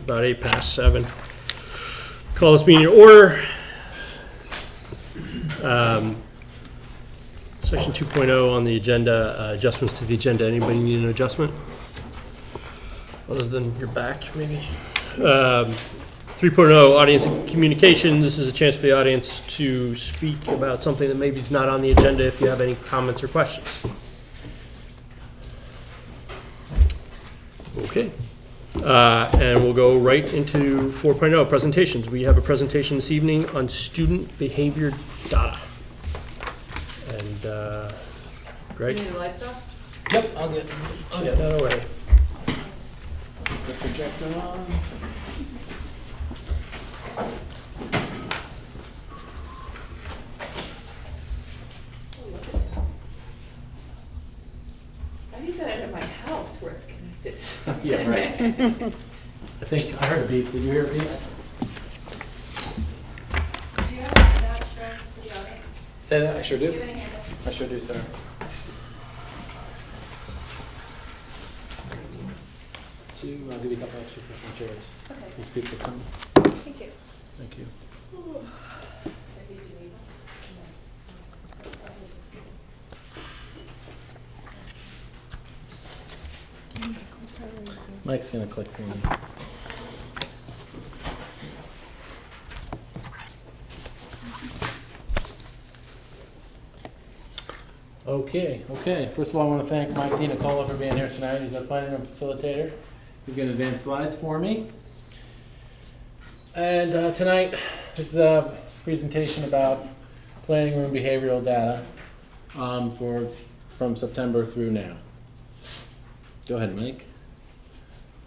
about 7:08. Call this meeting to order. Section 2.0 on the agenda, adjustments to the agenda. Anybody need an adjustment? Other than your back, maybe? 3.0, audience communication. This is a chance for the audience to speak about something that maybe is not on the agenda if you have any comments or questions. Okay. And we'll go right into 4.0, presentations. We have a presentation this evening on student behavior data. And Greg? You need the lights off? Yep, I'll get that away. the projector on. I need that at my house where it's connected. Yeah, right. I think I heard a beep. Did you hear a beep? Do you have that for the audience? Say that. I sure Do do. you have any handouts? I sure do, sir. I'll give you a couple extra for some chairs. Okay. You speak for some. Thank you. Thank you. Mike's gonna click for me. Okay. First of all, I want to thank Mike DiNicola for being here tonight. He's our planning and facilitator. He's going to advance slides for me. And tonight, this is a presentation about planning room behavioral data from September through now. Go ahead, Mike.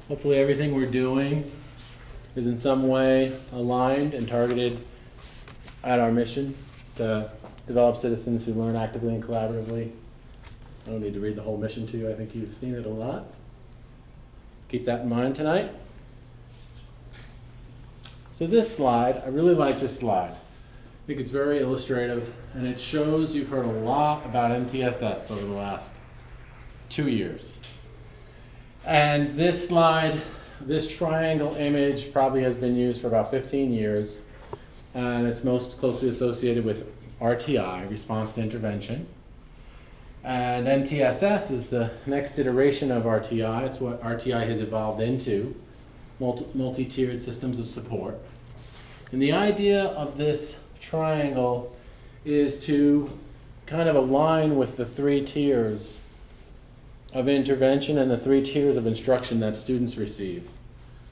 Hopefully everything we're doing is in some way aligned and targeted at our mission to develop citizens who learn actively and collaboratively. I don't need to read the whole mission to you. I think you've seen it a lot. Keep that in mind tonight. So this slide, I really like this slide. I think it's very illustrative, and it shows you've heard a lot about MTSS over the last 2 years. And this slide, this triangle image probably has been used for about 15 years, and it's most closely associated with RTI, response to intervention. And MTSS is the next iteration of RTI. It's what RTI has evolved into, multi-tiered systems of support. And the idea of this triangle is to kind of align with the 3 tiers of intervention and the 3 tiers of instruction that students receive.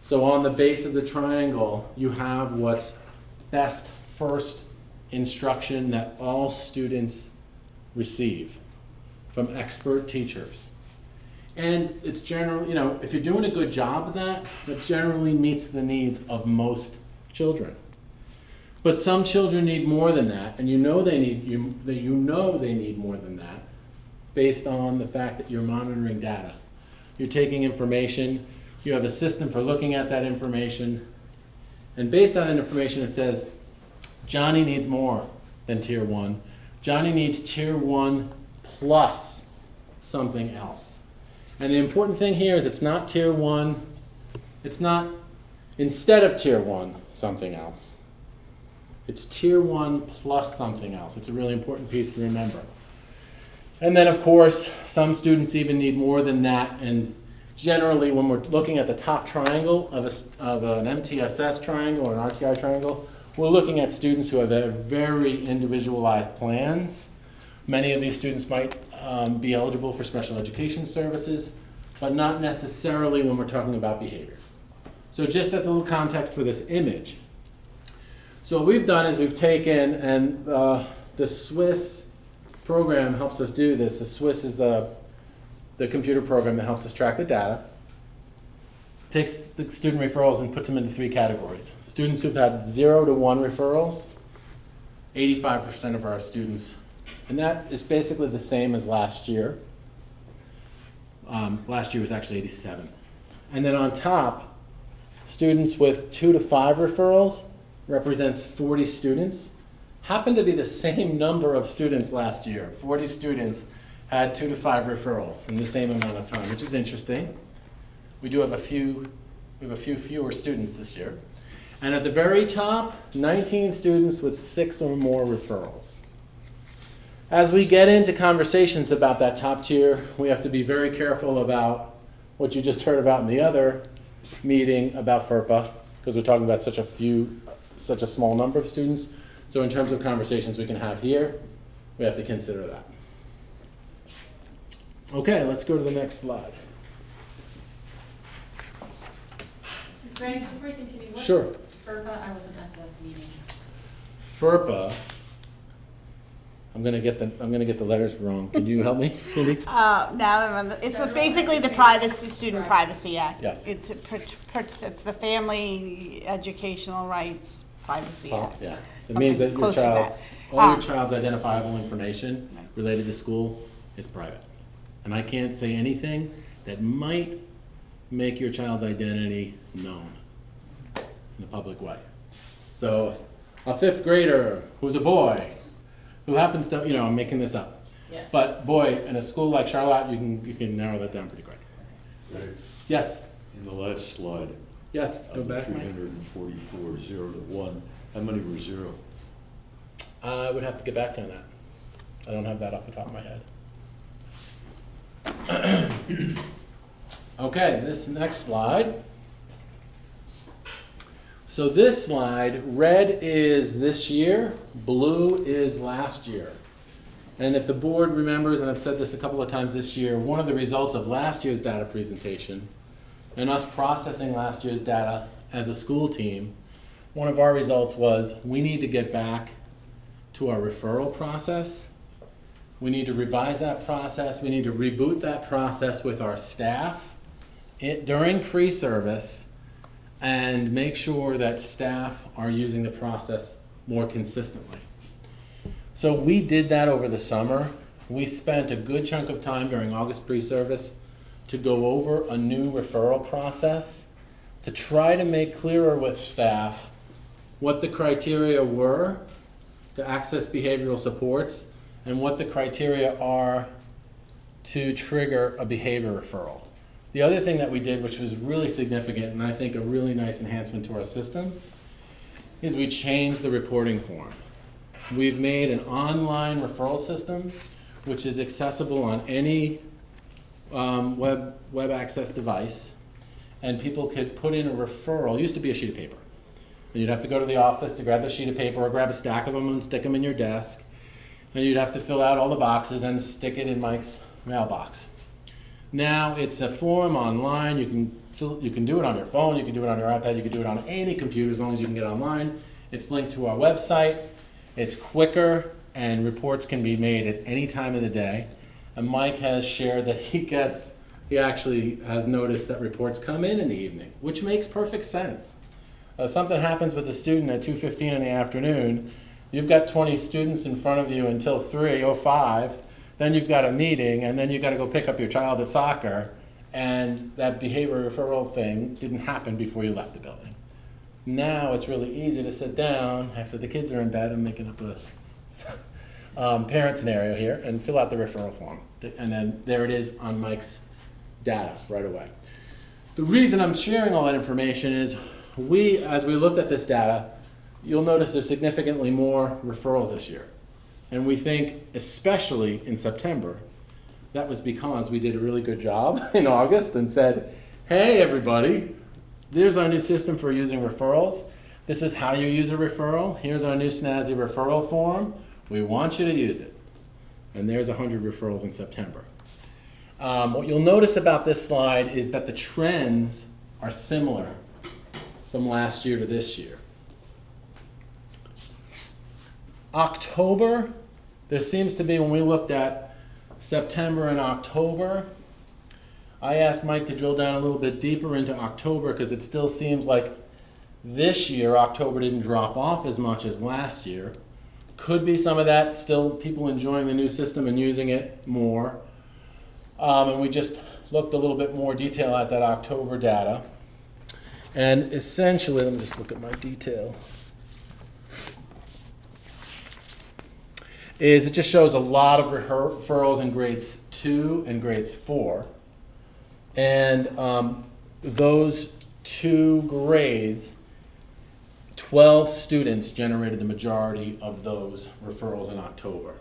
So on the base of the triangle, you have what's best first instruction that all students receive from expert teachers. And it's generally, if you're doing a good job of that, that generally meets the needs of most children. But some children need more than that, and you know they need more than that based on the fact that you're monitoring data. You're taking information, you have a system for looking at that information, and based on that information it says, Johnny needs more than tier 1. Johnny needs tier 1 plus something else. And the important thing here is it's not tier 1, it's not instead of tier 1 something else. It's tier 1 plus something else. It's a really important piece to remember. And then of course, some students even need more than that, and generally when we're looking at the top triangle of an MTSS triangle or an RTI triangle, we're looking at students who have very individualized plans. Many of these students might be eligible for special education services, but not necessarily when we're talking about behavior. So just as a little context for this image. So what we've done is we've taken, and the Swiss program helps us do this. The Swiss is the computer program that helps us track the data. Takes the student referrals and puts them into 3 categories. Students who've had 0 to 1 referrals, 85% of our students, and that is basically the same as last year. Last year was actually 87. And then on top, students with 2 to 5 referrals represents 40 students. Happened to be the same number of students last year. 40 students had 2 to 5 referrals in the same amount of time, which is interesting. We do have a few We have a few fewer students this year. And at the very top, 19 students with 6 or more referrals. As we get into conversations about that top tier, we have to be very careful about what you just heard about in the other meeting about FERPA, because we're talking about such a small number of students. So in terms of conversations we can have here, we have to consider that. Okay, let's go to the next slide. Greg, before you continue, what's Sure. FERPA? I wasn't at the meeting. FERPA, I'm gonna get the letters wrong. Can you help me, Cindy? Now I'm on the, it's basically the Privacy, Student Privacy Act. Yes. It's the Family Educational Rights Privacy Act. Yeah, it means that your Close to that. child's, all your child's identifiable information Right. related to school is private. And I can't say anything that might make your child's identity known in a public way. So a 5th grader who's a boy, who happens to, I'm making this up. Yeah. But boy, in a school like Charlotte, you can narrow that down pretty quick. Right. Yes, In the last slide, yes, go of the back. Mike. 344, 0 to 1, how many were 0? I would have to get back to you on that. I don't have that off the top of my head. Okay, this next slide. So this slide, red is this year, blue is last year. And if the board remembers, and I've said this a couple of times this year, one of the results of last year's data presentation and us processing last year's data as a school team, one of our results was we need to get back to our referral process. We need to revise that process. We need to reboot that process with our staff during pre-service and make sure that staff are using the process more consistently. So we did that over the summer. We spent a good chunk of time during August pre-service to go over a new referral process to try to make clearer with staff what the criteria were to access behavioral supports and what the criteria are to trigger a behavior referral. The other thing that we did, which was really significant and I think a really nice enhancement to our system, is we changed the reporting form. We've made an online referral system which is accessible on any web access device, and people could put in a referral. It used to be a sheet of paper. And you'd have to go to the office to grab a sheet of paper or grab a stack of them and stick them in your desk. And you'd have to fill out all the boxes and stick it in Mike's mailbox. Now it's a form online. You can do it on your phone, you can do it on your iPad, you can do it on any computer as long as you can get online. It's linked to our website. It's quicker and reports can be made at any time of the day. And Mike has shared that he actually has noticed that reports come in the evening, which makes perfect sense. Something happens with a student at 2:15 in the afternoon, you've got 20 students in front of you until 3:05, then you've got a meeting, and then you've got to go pick up your child at soccer, and that behavior referral thing didn't happen before you left the building. Now it's really easy to sit down after the kids are in bed, I'm making up a parent scenario here, and fill out the referral form. And then there it is on Mike's data right away. The reason I'm sharing all that information is as we looked at this data, you'll notice there's significantly more referrals this year. And we think, especially in September, that was because we did a really good job in August and said, hey everybody, there's our new system for using referrals. This is how you use a referral. Here's our new snazzy referral form. We want you to use it. And there's 100 referrals in September. What you'll notice about this slide is that the trends are similar from last year to this year. October, there seems to be, when we looked at September and October, I asked Mike to drill down a little bit deeper into October because it still seems like this year October didn't drop off as much as last year. Could be some of that still people enjoying the new system and using it more. And we just looked a little bit more detail at that October data. And essentially, let me just look at my detail. It just shows a lot of referrals in grades 2 and grades 4. And those 2 grades, 12 students generated the majority of those referrals in October.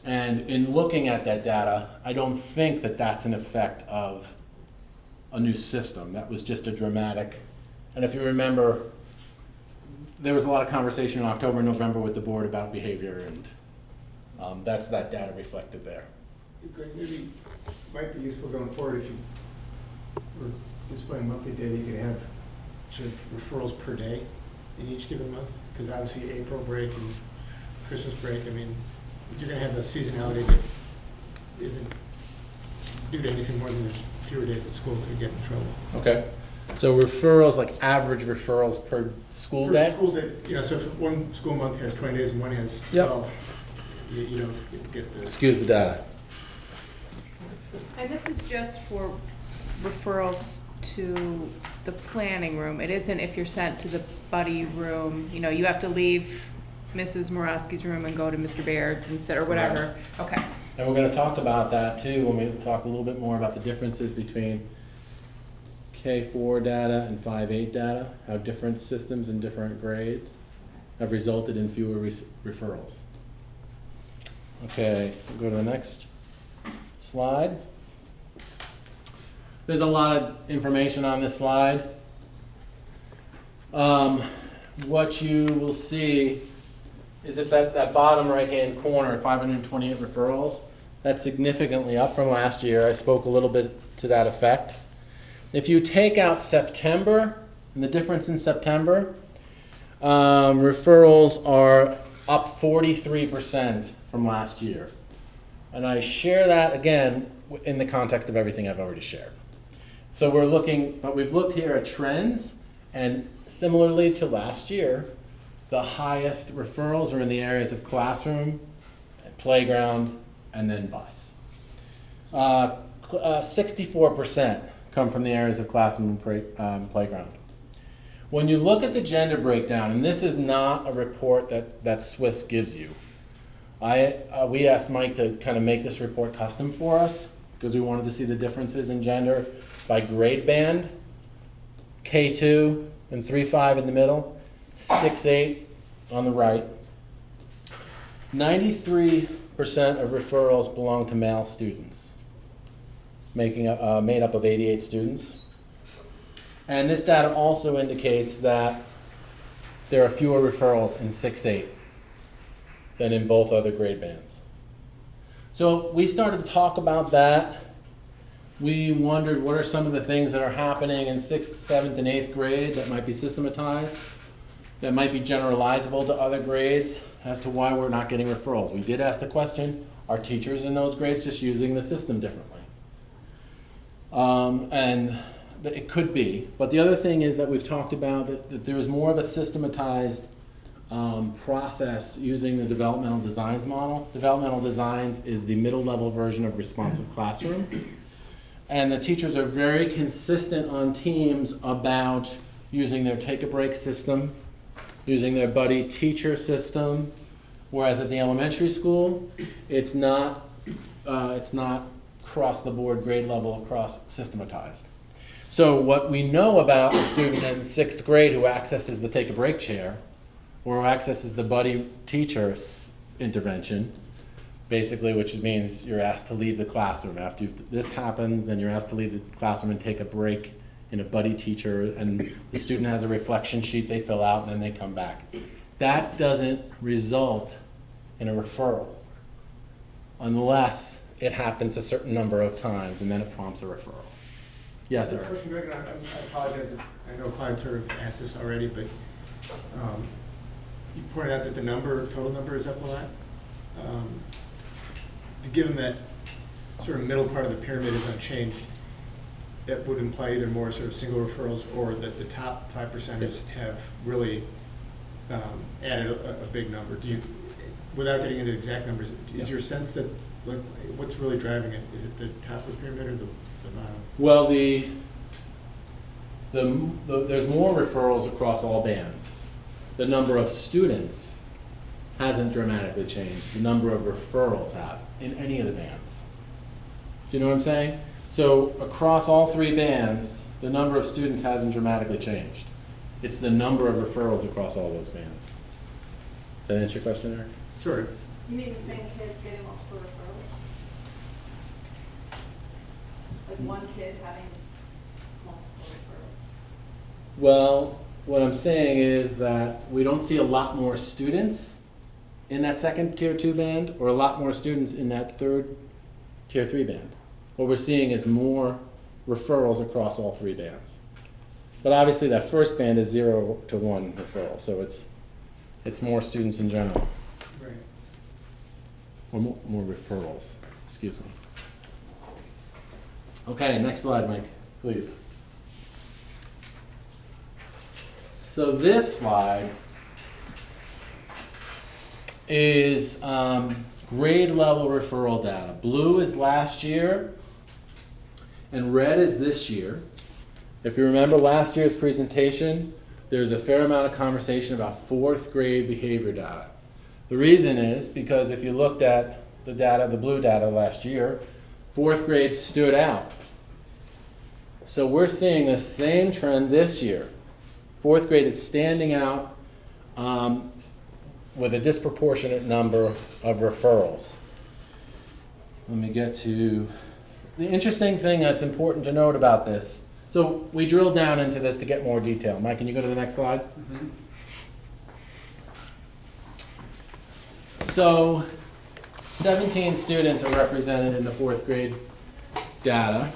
And in looking at that data, I don't think that that's an effect of a new system. That was just a dramatic, and if you remember, there was a lot of conversation in October and November with the board about behavior, and that's that data reflected there. Greg, maybe it might be useful going forward if you were displaying monthly data, you could have sort of referrals per day in each given month, because obviously April break and Christmas break, I mean, you're gonna have a seasonality that isn't due to anything more than there's fewer days at school to get in trouble. Okay. So referrals, like average referrals per school Per day? School day, you know, so if one school month has 20 days and one has Yep. 12, you don't get the. Excuse the data. And this is just for referrals to the planning room. It isn't if you're sent to the buddy room, you know, you have to leave Mrs. Moraski's room and go to Mr. Baird's and sit, or whatever. Okay. And we're gonna talk about that too when we talk a little bit more about the differences between K4 data and 5-8 data, how different systems and different grades have resulted in fewer referrals. Okay, we'll go to the next slide. There's a lot of information on this slide. What you will see is if that bottom right-hand corner, 528 referrals, that's significantly up from last year. I spoke a little bit to that effect. If you take out September, and the difference in September, referrals are up 43% from last year. And I share that again in the context of everything I've already shared. So we're looking, but we've looked here at trends, and similarly to last year, the highest referrals are in the areas of classroom, playground, and then bus. 64% come from the areas of classroom and playground. When you look at the gender breakdown, and this is not a report that Swiss gives you, we asked Mike to kind of make this report custom for us because we wanted to see the differences in gender by grade band, K2 and 3-5 in the middle, 6-8 on the right. 93% of referrals belong to male students, made up of 88 students. And this data also indicates that there are fewer referrals in 6-8 than in both other grade bands. So we started to talk about that. We wondered what are some of the things that are happening in 6th, 7th, and 8th grade that might be systematized, that might be generalizable to other grades as to why we're not getting referrals. We did ask the question, are teachers in those grades just using the system differently? And it could be. But the other thing is that we've talked about that there is more of a systematized process using the developmental designs model. Developmental designs is the middle level version of responsive classroom. And the teachers are very consistent on teams about using their take a break system, using their buddy teacher system, whereas at the elementary school, it's not across the board grade level, across systematized. So what we know about a student in 6th grade who accesses the take a break chair or who accesses the buddy teacher intervention, basically, which means you're asked to leave the classroom. After this happens, then you're asked to leave the classroom and take a break in a buddy teacher, and the student has a reflection sheet they fill out, and then they come back. That doesn't result in a referral unless it happens a certain number of times, and then it prompts a referral. Yes, sir. Question, Greg, and I apologize, I know Clyde sort of asked this already, but you pointed out that the total number is up a lot. Given that sort of middle part of the pyramid is unchanged, that would imply either more sort of single referrals or that the top 5%ers have really added a big number. Without getting into exact numbers, is your sense that what's really driving it? Is it the top of the pyramid or the bottom? Well, there's more referrals across all bands. The number of students hasn't dramatically changed. The number of referrals have in any of the bands. Do you know what I'm saying? So across all 3 bands, The number of students hasn't dramatically changed. It's the number of referrals across all those bands. Does that answer your question, Eric? Sort of. You mean the same kids getting multiple referrals? Like one kid having multiple referrals? Well, what I'm saying is that we don't see a lot more students in that second tier 2 band or a lot more students in that third tier 3 band. What we're seeing is more referrals across all 3 bands. But obviously that first band is 0 to 1 referral, so it's more students in general, Right. or more referrals, excuse me. Okay, next slide, Mike, please. So this slide is grade level referral data. Blue is last year, and red is this year. If you remember last year's presentation, there's a fair amount of conversation about 4th grade behavior data. The reason is because if you looked at the data, the blue data last year, 4th grade stood out. So we're seeing the same trend this year. 4th grade is standing out with a disproportionate number of referrals. Let me get to the interesting thing that's important to note about this. So we drilled down into this to get more detail. Mike, can you go to the next slide? Mm-hmm. So 17 students are represented in the 4th grade data.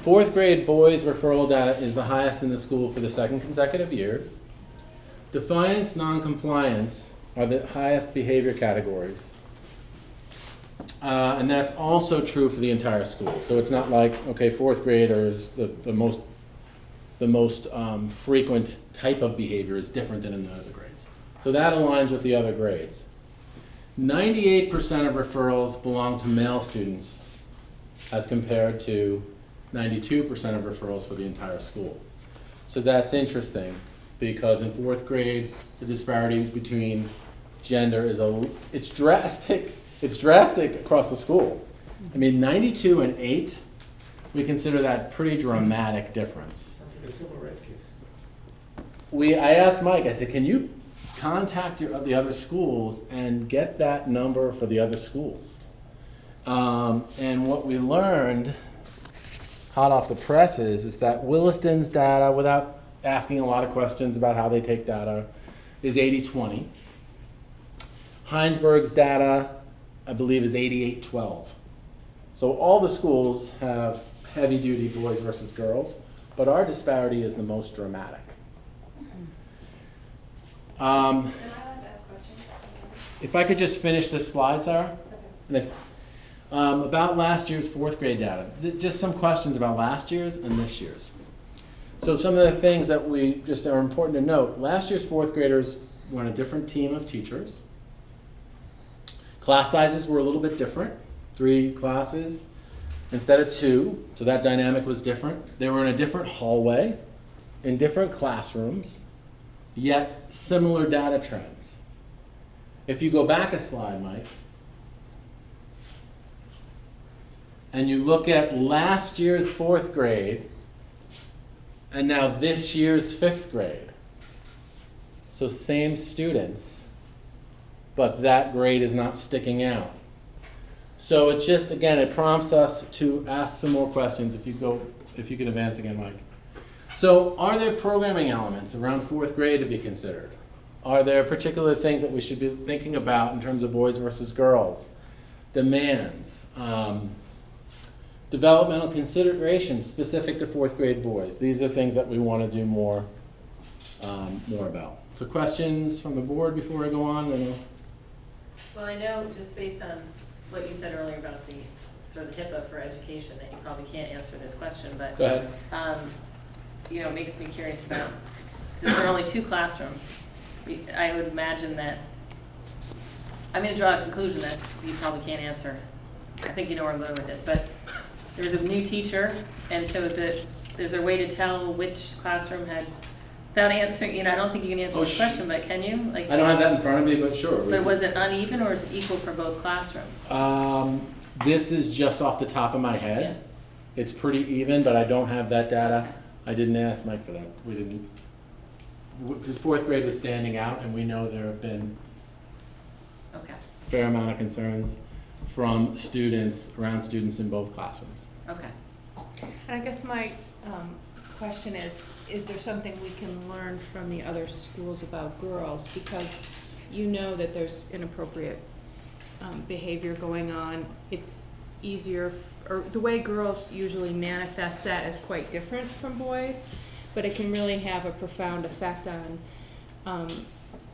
4th grade boys referral data is the highest in the school for the 2nd consecutive year. Defiance, non-compliance are the highest behavior categories. And that's also true for the entire school. So it's not like, okay, 4th graders, the most frequent type of behavior is different than in the other grades. So that aligns with the other grades. 98% of referrals belong to male students as compared to 92% of referrals for the entire school. So that's interesting because in 4th grade, the disparities between gender is it's drastic. It's drastic across the school. I mean, 92 and 8, we consider that pretty dramatic difference. Sounds like a civil rights case. I asked Mike, I said, can you contact the other schools and get that number for the other schools? And what we learned, hot off the presses, is that Williston's data, without asking a lot of questions about how they take data, is 80-20. Heinsberg's data, I believe, is 88-12. So all the schools have heavy-duty boys versus girls, but our disparity is the most dramatic. Am I allowed to ask questions? If I could just finish this slide, Sarah? Okay. And about last year's 4th grade data. Just some questions about last year's and this year's. So some of the things that we just are important to note. Last year's 4th graders were on a different team of teachers. Class sizes were a little bit different. 3 classes instead of 2, so that dynamic was different. They were in a different hallway, in different classrooms, yet similar data trends. If you go back a slide, Mike, and you look at last year's 4th grade and now this year's 5th grade, so same students, but that grade is not sticking out. So it just, again, it prompts us to ask some more questions. If you can advance again, Mike. So are there programming elements around 4th grade to be considered? Are there particular things that we should be thinking about in terms of boys versus girls? Demands, developmental considerations specific to 4th grade boys. These are things that we want to do more about. So questions from the board before I go on? Well, I know just based on what you said earlier about the sort of HIPAA for education that you probably can't answer this question, but Go ahead. It makes me curious about, since there are only 2 classrooms, I would imagine that, I'm going to draw a conclusion that you probably can't answer. I think you know where I'm going with this, but there's a new teacher, and so is there a way to tell which classroom had, without answering, I don't think you can answer this question, but can you? I don't have that in front of me, but sure. But was it uneven or is it equal for both classrooms? This is just off the top of my head. It's pretty even, but I don't have that data. I didn't ask Mike for that. We didn't, because fourth grade was standing out, and we know there have been Okay, a fair amount of concerns from students, around students in both classrooms. okay. And I guess my question is there something we can learn from the other schools about girls? Because you know that there's inappropriate behavior going on. It's easier, or the way girls usually manifest that is quite different from boys, but it can really have a profound effect on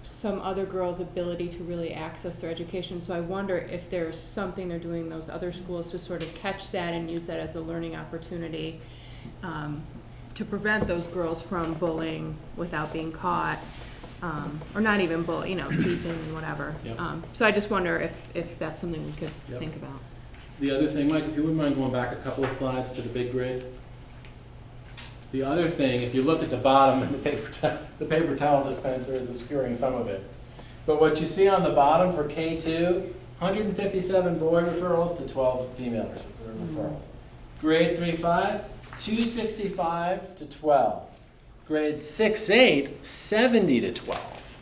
some other girls' ability to really access their education. So I wonder if there's something they're doing in those other schools to sort of catch that and use that as a learning opportunity to prevent those girls from bullying without being caught, or not even teasing and whatever. Yep. So I just wonder if that's something we could Yep. think about. The other thing, Mike, if you wouldn't mind going back a couple of slides to the big grade. The other thing, if you look at the bottom, the paper towel dispenser is obscuring some of it. But what you see on the bottom for K2, 157 boy referrals to 12 female referrals. Grade 3-5, 265 to 12. Grade 6-8, 70 to 12.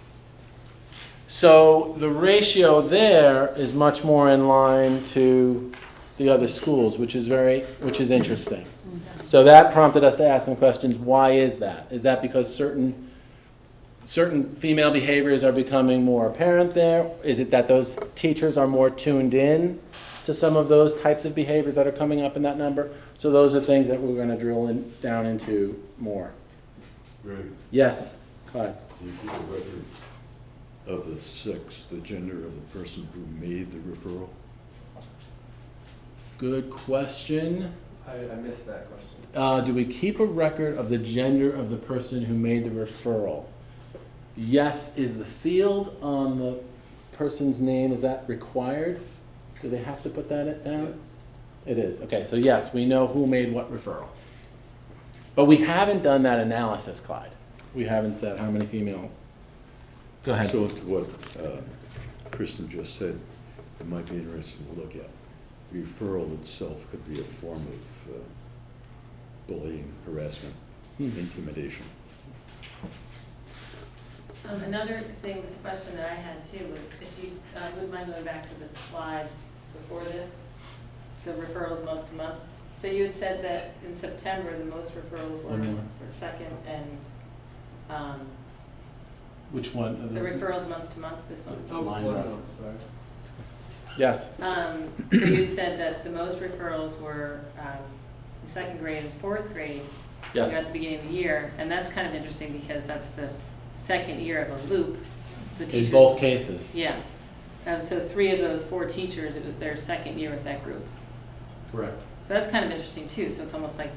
So the ratio there is much more in line to the other schools, which is interesting. So that prompted us to ask some questions. Why is that? Is that because certain female behaviors are becoming more apparent there? Is it that those teachers are more tuned in to some of those types of behaviors that are coming up in that number? So those are things that we're going to drill down into more. Greg, Yes, Clyde. do you keep a record of the sex, the gender of the person who made the referral? Good question. I missed that question. Do we keep a record of the gender of the person who made the referral? Yes. Is the field on the person's name, is that required? Do they have to put that down? It is. Okay, so yes, we know who made what referral. But we haven't done that analysis, Clyde. We haven't said how many female. Go ahead. So to what Kristen just said, it might be interesting to look at. Referral itself could be a form of bullying, harassment, intimidation. Another question that I had too was, if you wouldn't mind going back to the slide before this, the referrals month to month. So you had said that in September, the most referrals were for second and, Which one? the referrals month to month, this one. Line up. Yes. So you had said that the most referrals were in second grade and fourth grade. Yes. At the beginning of the year, and that's kind of interesting because that's the second year of a loop. The teachers, In both cases. yeah. So 3 of those 4 teachers, it was their second year with that group. Correct. So that's kind of interesting too. So it's almost like,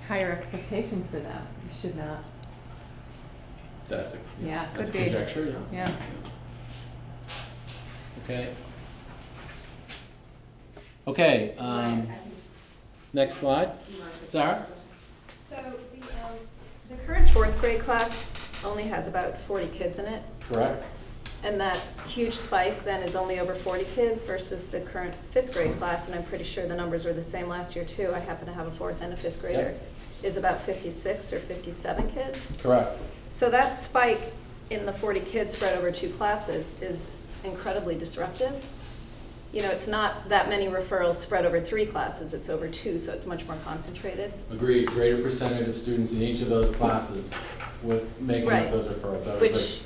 Higher expectations for them. You should not. That's Yeah, that's could be. conjecture, yeah. Yeah. Okay. Okay, next slide. Sarah? So the current fourth grade class only has about 40 kids in it. Correct. And that huge spike then is only over 40 kids versus the current fifth grade class, and I'm pretty sure the numbers were the same last year too. I happen to have a fourth and a fifth grader. Is about 56 or 57 kids. Correct. So that spike in the 40 kids spread over 2 classes is incredibly disruptive. You know, it's not that many referrals spread over 3 classes, it's over 2, so it's much more concentrated. Agreed. Greater percentage of students in each of those classes with making Right. up those referrals. I would agree.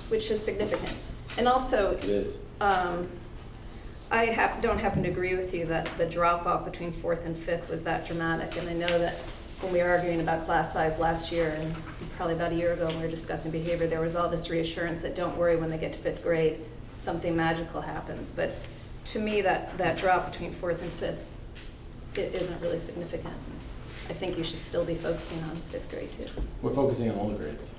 Which is significant. And also, It is. I don't happen to agree with you that the drop-off between 4th and 5th was that dramatic. And I know that when we were arguing about class size last year, and probably about a year ago when we were discussing behavior, there was all this reassurance that don't worry, when they get to 5th grade, something magical happens. But to me, that drop between 4th and 5th, it isn't really significant. I think you should still be focusing on 5th grade too. We're focusing on all the grades.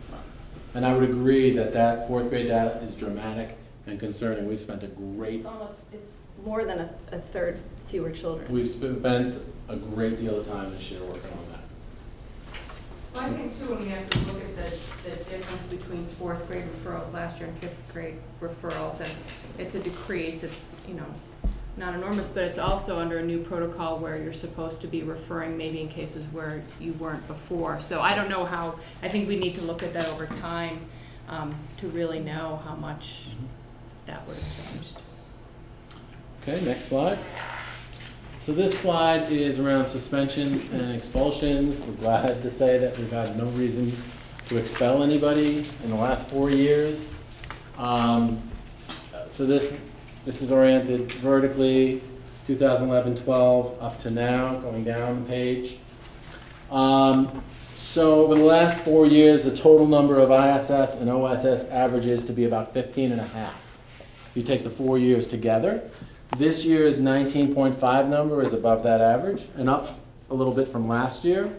And I would agree that 4th grade data is dramatic and concerning. We've spent It's more than a third fewer children. We've spent a great deal of time this year working on that. Well, I think too, when you have to look at the difference between 4th grade referrals last year and 5th grade referrals, and it's a decrease, it's, not enormous, but it's also under a new protocol where you're supposed to be referring maybe in cases where you weren't before. So I don't know how, I think we need to look at that over time to really know how much that would have changed. Okay, next slide. So this slide is around suspensions and expulsions. We're glad to say that we've had no reason to expel anybody in the last 4 years. So this is oriented vertically, 2011-12 up to now, going down the page. So over the last 4 years, the total number of ISS and OSS averages to be about 15.5. If you take the 4 years together, this year's 19.5 number is above that average and up a little bit from last year.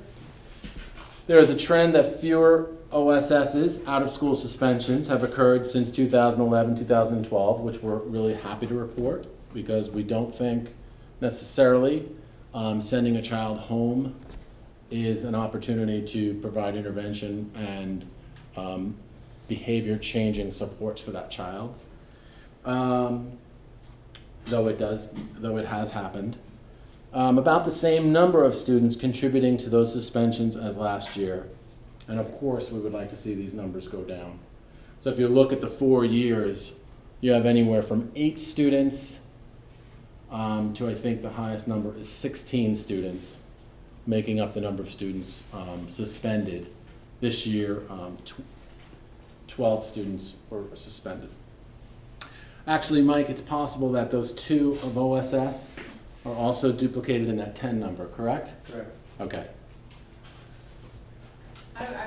There is a trend that fewer OSSs, out of school suspensions, have occurred since 2011-2012, which we're really happy to report because we don't think necessarily sending a child home is an opportunity to provide intervention and behavior changing supports for that child. Though it has happened. About the same number of students contributing to those suspensions as last year. And of course, we would like to see these numbers go down. So if you look at the 4 years, you have anywhere from 8 students to I think the highest number is 16 students, making up the number of students suspended. This year, 12 students were suspended. Actually, Mike, it's possible that those 2 of OSS are also duplicated in that 10 number, correct? Correct. Okay.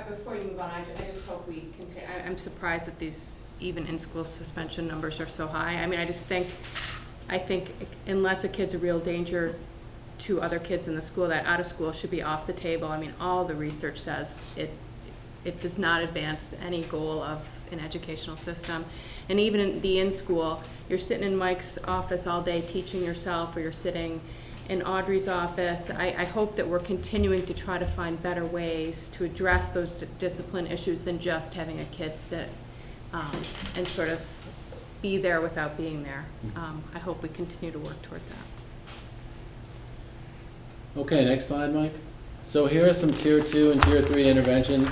Before you move on, I just hope we continue. I'm surprised that these even in-school suspension numbers are so high. I mean, I think unless a kid's a real danger to other kids in the school, that out of school should be off the table. I mean, all the research says it does not advance any goal of an educational system. And even in the in-school, you're sitting in Mike's office all day teaching yourself, or you're sitting in Audrey's office. I hope that we're continuing to try to find better ways to address those discipline issues than just having a kid sit and sort of be there without being there. I hope we continue to work toward that. Okay, next slide, Mike. So here are some Tier 2 and Tier 3 interventions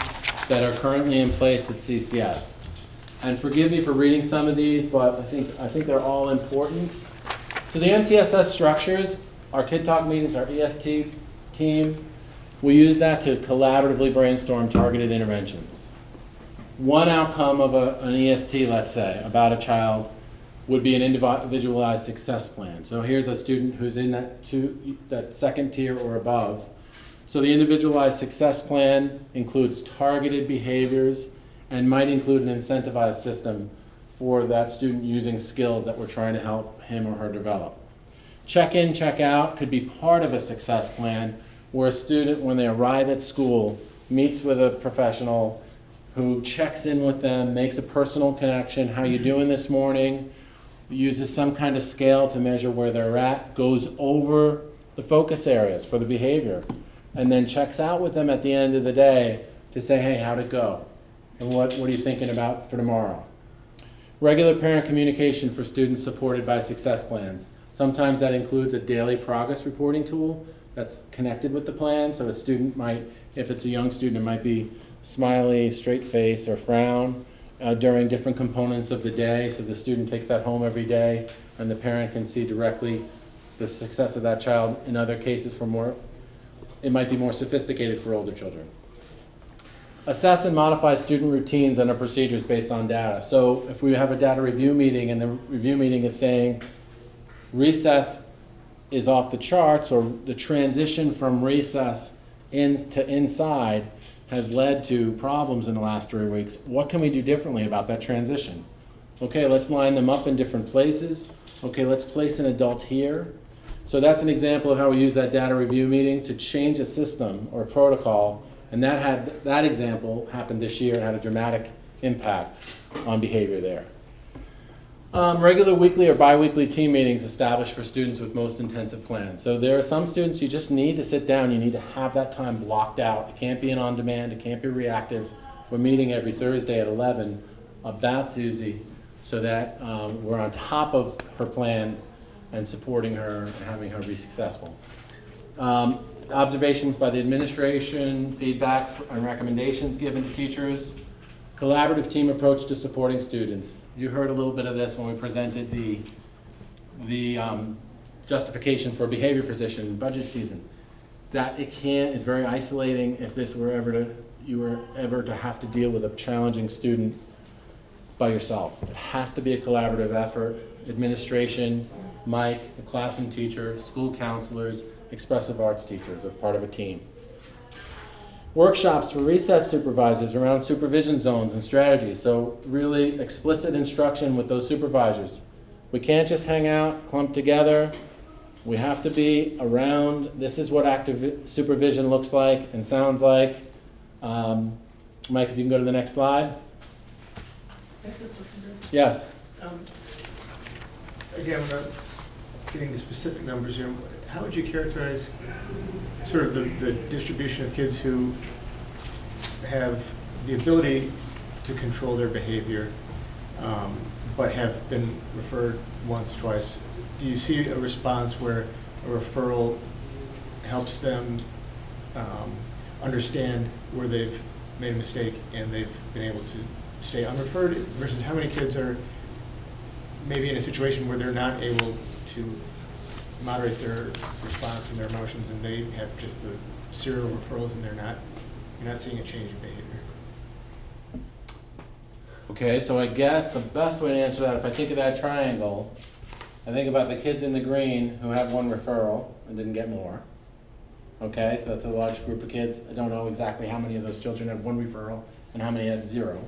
that are currently in place at CCS. And forgive me for reading some of these, but I think they're all important. So the MTSS structures, our Kid Talk meetings, our EST team, we use that to collaboratively brainstorm targeted interventions. One outcome of an EST, let's say, about a child would be an individualized success plan. So here's a student who's in that second tier or above. So the individualized success plan includes targeted behaviors and might include an incentivized system for that student using skills that we're trying to help him or her develop. Check-in, check-out could be part of a success plan where a student, when they arrive at school, meets with a professional who checks in with them, makes a personal connection, how you doing this morning, uses some kind of scale to measure where they're at, goes over the focus areas for the behavior, and then checks out with them at the end of the day to say, hey, how'd it go? And what are you thinking about for tomorrow? Regular parent communication for students supported by success plans. Sometimes that includes a daily progress reporting tool that's connected with the plan. So a student might, if it's a young student, it might be smiley, straight face, or frown during different components of the day. So the student takes that home every day and the parent can see directly the success of that child. In other cases, it might be more sophisticated for older children. Assess and modify student routines and procedures based on data. So if we have a data review meeting and the review meeting is saying recess is off the charts, or the transition from recess to inside has led to problems in the last 3 weeks, what can we do differently about that transition? Okay, let's line them up in different places. Okay, let's place an adult here. So that's an example of how we use that data review meeting to change a system or protocol. And that example happened this year and had a dramatic impact on behavior there. Regular weekly or bi-weekly team meetings established for students with most intensive plans. So there are some students you just need to sit down, you need to have that time blocked out. It can't be an on-demand, it can't be reactive. We're meeting every Thursday at 11 about Susie so that we're on top of her plan and supporting her and having her be successful. Observations by the administration, feedback and recommendations given to teachers, collaborative team approach to supporting students. You heard a little bit of this when we presented the justification for behavior position in budget season. That is very isolating if you were ever to have to deal with a challenging student by yourself. It has to be a collaborative effort. Administration, Mike, the classroom teacher, school counselors, expressive arts teachers are part of a team. Workshops for recess supervisors around supervision zones and strategies. So really explicit instruction with those supervisors. We can't just hang out, clump together. We have to be around. This is what active supervision looks like and sounds like. Mike, if you can go to the next slide. Yes. Again, without getting to specific numbers here, how would you characterize sort of the distribution of kids who have the ability to control their behavior, but have been referred once, twice? Do you see a response where a referral helps them understand where they've made a mistake and they've been able to stay unreferred, versus how many kids are maybe in a situation where they're not able to moderate their response and their emotions, and they have just the serial referrals, and you're not seeing a change in behavior? Okay, so I guess the best way to answer that, if I think of that triangle, I think about the kids in the green who have one referral and didn't get more. Okay, so that's a large group of kids. I don't know exactly how many of those children had one referral and how many had zero.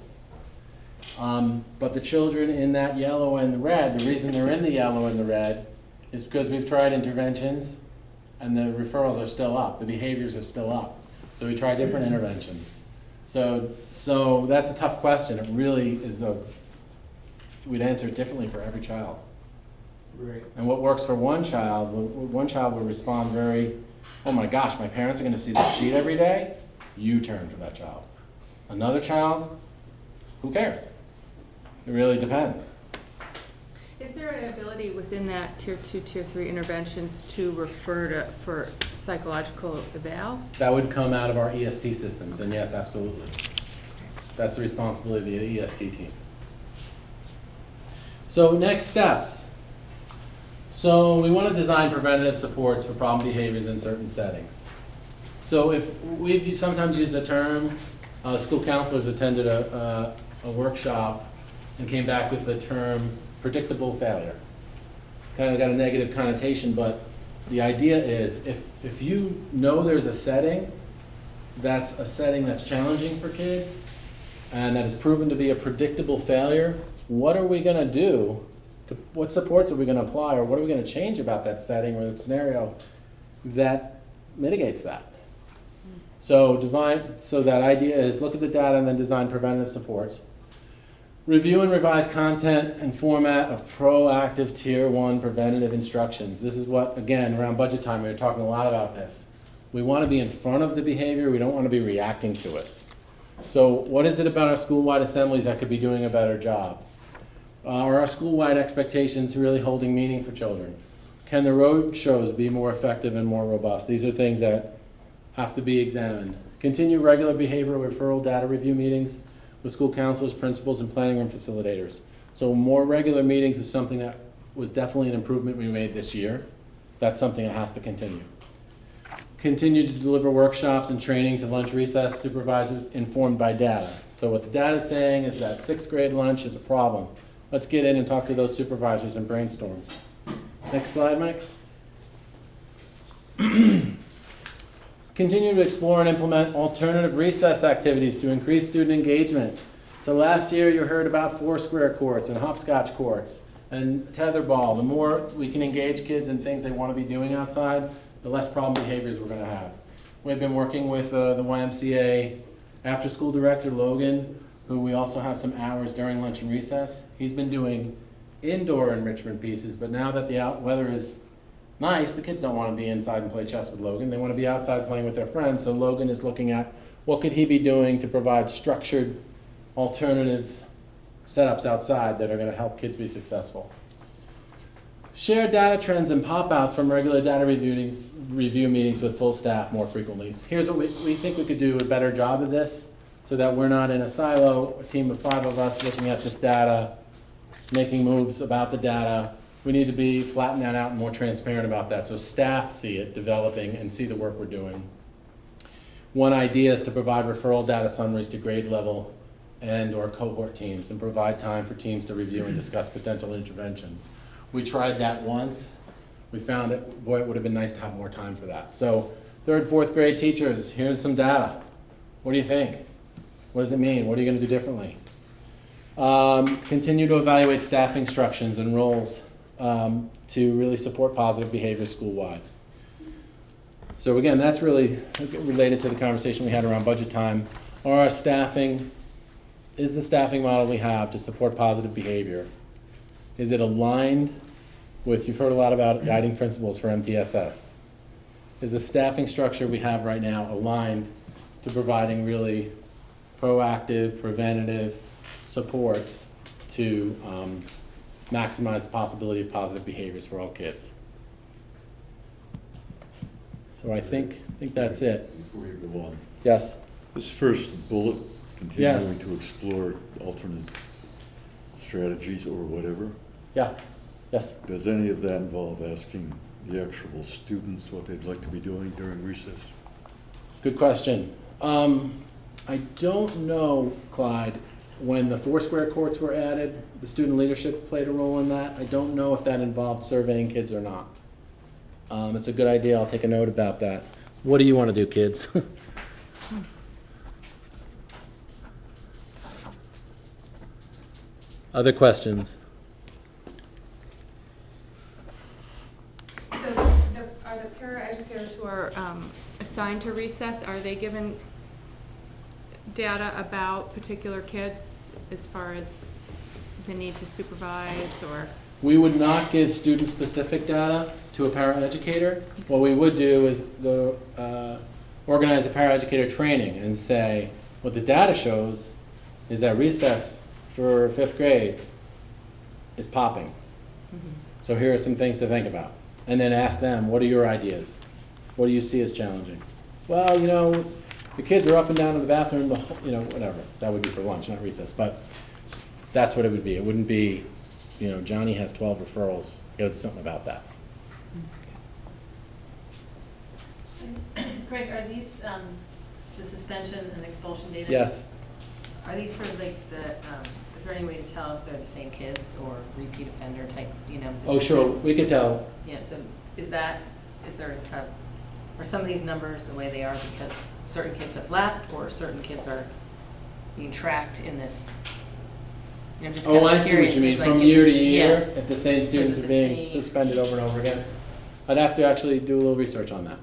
But the children in that yellow and the red, the reason they're in the yellow and the red is because we've tried interventions and the referrals are still up, the behaviors are still up. So we try different interventions. So that's a tough question. It really is we'd answer it differently for every child. Right. And what works for one child will respond very, oh my gosh, my parents are going to see this sheet every day. U-turn for that child. Another child, who cares? It really depends. Is there an ability within that tier 2, tier 3 interventions to refer for psychological eval? That would come out of our EST systems, and yes, absolutely. That's the responsibility of the EST team. So next steps. So we want to design preventative supports for problem behaviors in certain settings. So if we've sometimes used the term, school counselors attended a workshop and came back with the term predictable failure. It's kind of got a negative connotation, but the idea is if you know there's a setting that's challenging for kids and that is proven to be a predictable failure, what are we going to do? What supports are we going to apply, or what are we going to change about that setting or that scenario that mitigates that? So that idea is look at the data and then design preventative supports. Review and revise content and format of proactive Tier 1 preventative instructions. This is what, again, around budget time, we were talking a lot about this. We want to be in front of the behavior. We don't want to be reacting to it. So what is it about our school-wide assemblies that could be doing a better job? Are our school-wide expectations really holding meaning for children? Can the road shows be more effective and more robust? These are things that have to be examined. Continue regular behavioral referral data review meetings with school counselors, principals, and planning room facilitators. So more regular meetings is something that was definitely an improvement we made this year. That's something that has to continue. Continue to deliver workshops and training to lunch recess supervisors informed by data. So what the data is saying is that 6th grade lunch is a problem. Let's get in and talk to those supervisors and brainstorm. Next slide, Mike. Continue to explore and implement alternative recess activities to increase student engagement. So last year you heard about Foursquare courts and hopscotch courts and tetherball. The more we can engage kids in things they want to be doing outside, the less problem behaviors we're going to have. We've been working with the YMCA after-school director, Logan, who we also have some hours during lunch and recess. He's been doing indoor enrichment pieces, but now that the weather is nice, the kids don't want to be inside and play chess with Logan. They want to be outside playing with their friends, so Logan is looking at what could he be doing to provide structured alternative setups outside that are going to help kids be successful. Share data trends and pop-outs from regular data review meetings with full staff more frequently. Here's what we think we could do a better job of this, so that we're not in a silo, a team of 5 of us looking at this data, making moves about the data. We need to be flatten that out and more transparent about that, so staff see it developing and see the work we're doing. One idea is to provide referral data summaries to grade level and or cohort teams and provide time for teams to review and discuss potential interventions. We tried that once. We found that, boy, it would have been nice to have more time for that. So 3rd, 4th grade teachers, here's some data. What do you think? What does it mean? What are you going to do differently? Continue to evaluate staffing instructions and roles to really support positive behavior school-wide. So again, that's really related to the conversation we had around budget time. Is the staffing model we have to support positive behavior, is it aligned with, you've heard a lot about guiding principles for MTSS. Is the staffing structure we have right now aligned to providing really proactive, preventative supports to maximize the possibility of positive behaviors for all kids? So I think that's it. Before you go on, Yes? this first bullet, Yes. continuing to explore alternate strategies or whatever, Yeah? Yes? does any of that involve asking the actual students what they'd like to be doing during recess? Good question. I don't know, Clyde, when the Foursquare courts were added, the student leadership played a role in that. I don't know if that involved surveying kids or not. It's a good idea. I'll take a note about that. What do you want to do, kids? Other questions? So are the paraeducators who are assigned to recess, are they given data about particular kids as far as the need to supervise or? We would not give student-specific data to a paraeducator. What we would do is go organize a paraeducator training and say, what the data shows is that recess for 5th grade is popping. So here are some things to think about. And then ask them, what are your ideas? What do you see as challenging? Well, the kids are up and down in the bathroom, whatever. That would be for lunch, not recess. But that's what it would be. It wouldn't be, Johnny has 12 referrals. Go do something about that. Greg, are these, the suspension and expulsion data? Yes. Are these sort of like is there any way to tell if they're the same kids or repeat offender type, Oh, sure. We could tell. Yeah, so are some of these numbers the way they are because certain kids have left or certain kids are being tracked in this? I'm just kind Oh, of I see what curious. you mean. It's like From if year to it's- year, yeah. if the same students Is it are the being same? suspended over and over again. I'd have to actually do a little research on that.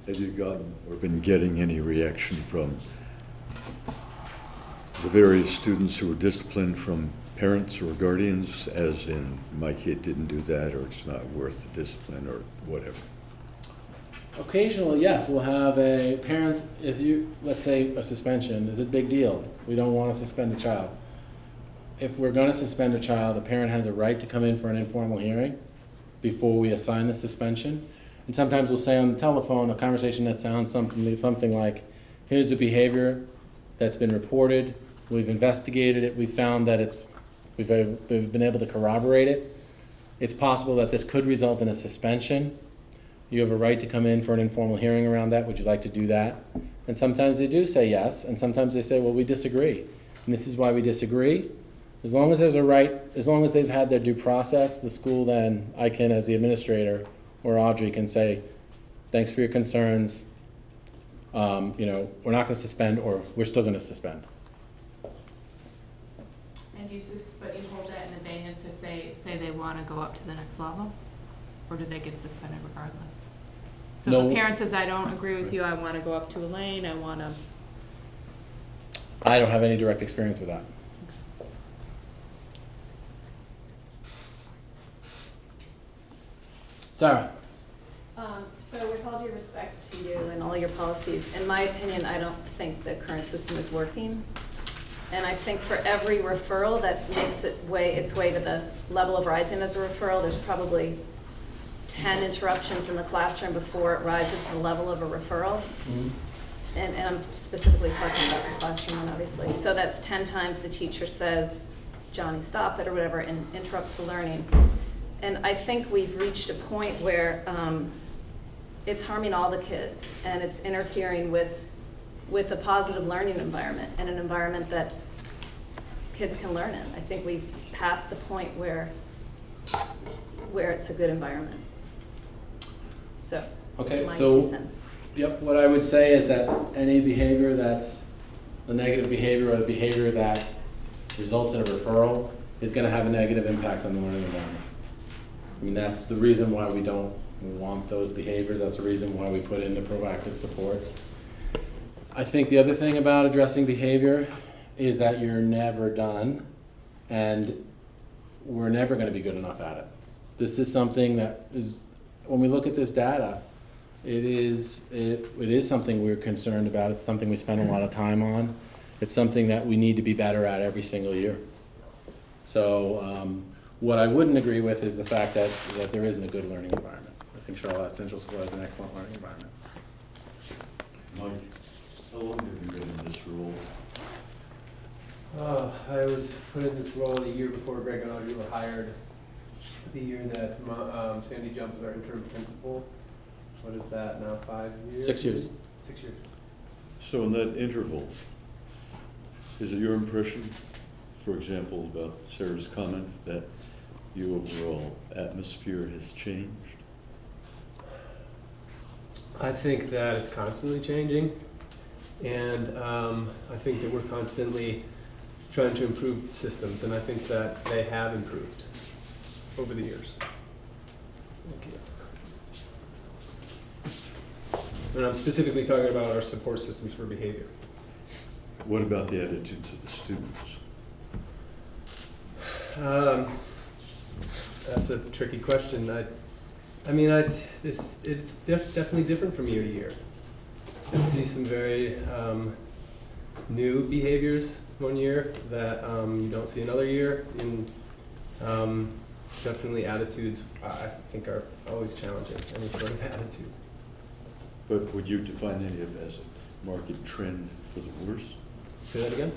Have you gotten or been getting any reaction from the various students who were disciplined from parents or guardians, as in, my kid didn't do that, or it's not worth the discipline, or whatever? Occasionally, yes, we'll have parents, let's say a suspension is a big deal. We don't want to suspend a child. If we're going to suspend a child, the parent has a right to come in for an informal hearing before we assign the suspension. And sometimes we'll say on the telephone a conversation that sounds something like, here's the behavior that's been reported, we've investigated it, we found that we've been able to corroborate it. It's possible that this could result in a suspension. You have a right to come in for an informal hearing around that. Would you like to do that? And sometimes they do say yes, and sometimes they say, well, we disagree. And this is why we disagree. As long as there's a right, as long as they've had their due process, the school then, I can, as the administrator, or Audrey can say, thanks for your concerns. We're not going to suspend, or we're still going to suspend. And you hold that in abeyance if they say they want to go up to the next level? Or do they get suspended regardless? So if No. a parent says, I don't agree with you, I want to go up to Elaine, I want to. I don't have any direct experience with that. Sarah? So with all due respect to you and all your policies, in my opinion, I don't think the current system is working. And I think for every referral that makes its way to the level of rising as a referral, there's probably 10 interruptions in the classroom before it rises to the level of a referral. And I'm specifically talking about the classroom one, obviously. So that's 10 times the teacher says, Johnny, stop it, or whatever, and interrupts the learning. And I think we've reached a point where it's harming all the kids, and it's interfering with a positive learning environment, and an environment that kids can learn in. I think we've passed the point where it's a good environment. So, Okay, my so- 2 cents. Yep, what I would say is that any behavior that's the negative behavior or the behavior that results in a referral is going to have a negative impact on the learning environment. I mean, that's the reason why we don't want those behaviors. That's the reason why we put into proactive supports. I think the other thing about addressing behavior is that you're never done, and we're never going to be good enough at it. This is something that is, when we look at this data, it is something we're concerned about. It's something we spend a lot of time on. It's something that we need to be better at every single year. So what I wouldn't agree with is the fact that there isn't a good learning environment. I think Charlotte Central School has an excellent learning environment. Mike, how long have you been in this role? I was put in this role the year before Greg and Audrey were hired. The year that Sandy Jump was our interim principal. What is that now, 5 years? 6 years. 6 years. So in that interval, is it your impression, for example, about Sarah's comment that the overall atmosphere has changed? I think that it's constantly changing, and I think that we're constantly trying to improve systems, and I think that they have improved over the years. Thank you. And I'm specifically talking about our support systems for behavior. What about the attitudes of the students? That's a tricky question. It's definitely different from year to year. I see some very new behaviors one year that you don't see another year. And definitely attitudes, I think, are always challenging, any sort of attitude. But would you define any of it as a market trend for the worse? Say that again?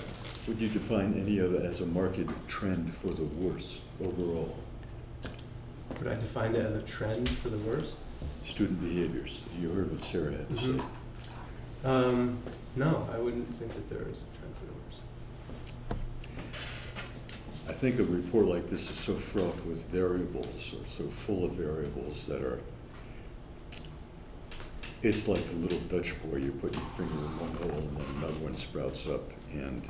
Would you define any of it as a market trend for the worse overall? Would I define it as a trend for the worst? Student behaviors. You heard what Sarah had to say. No, I wouldn't think that there is a trend for the worst. I think a report like this is so fraught with variables, or so full of variables that are, it's like a little Dutch boy. You put your finger in one hole and then another one sprouts up. And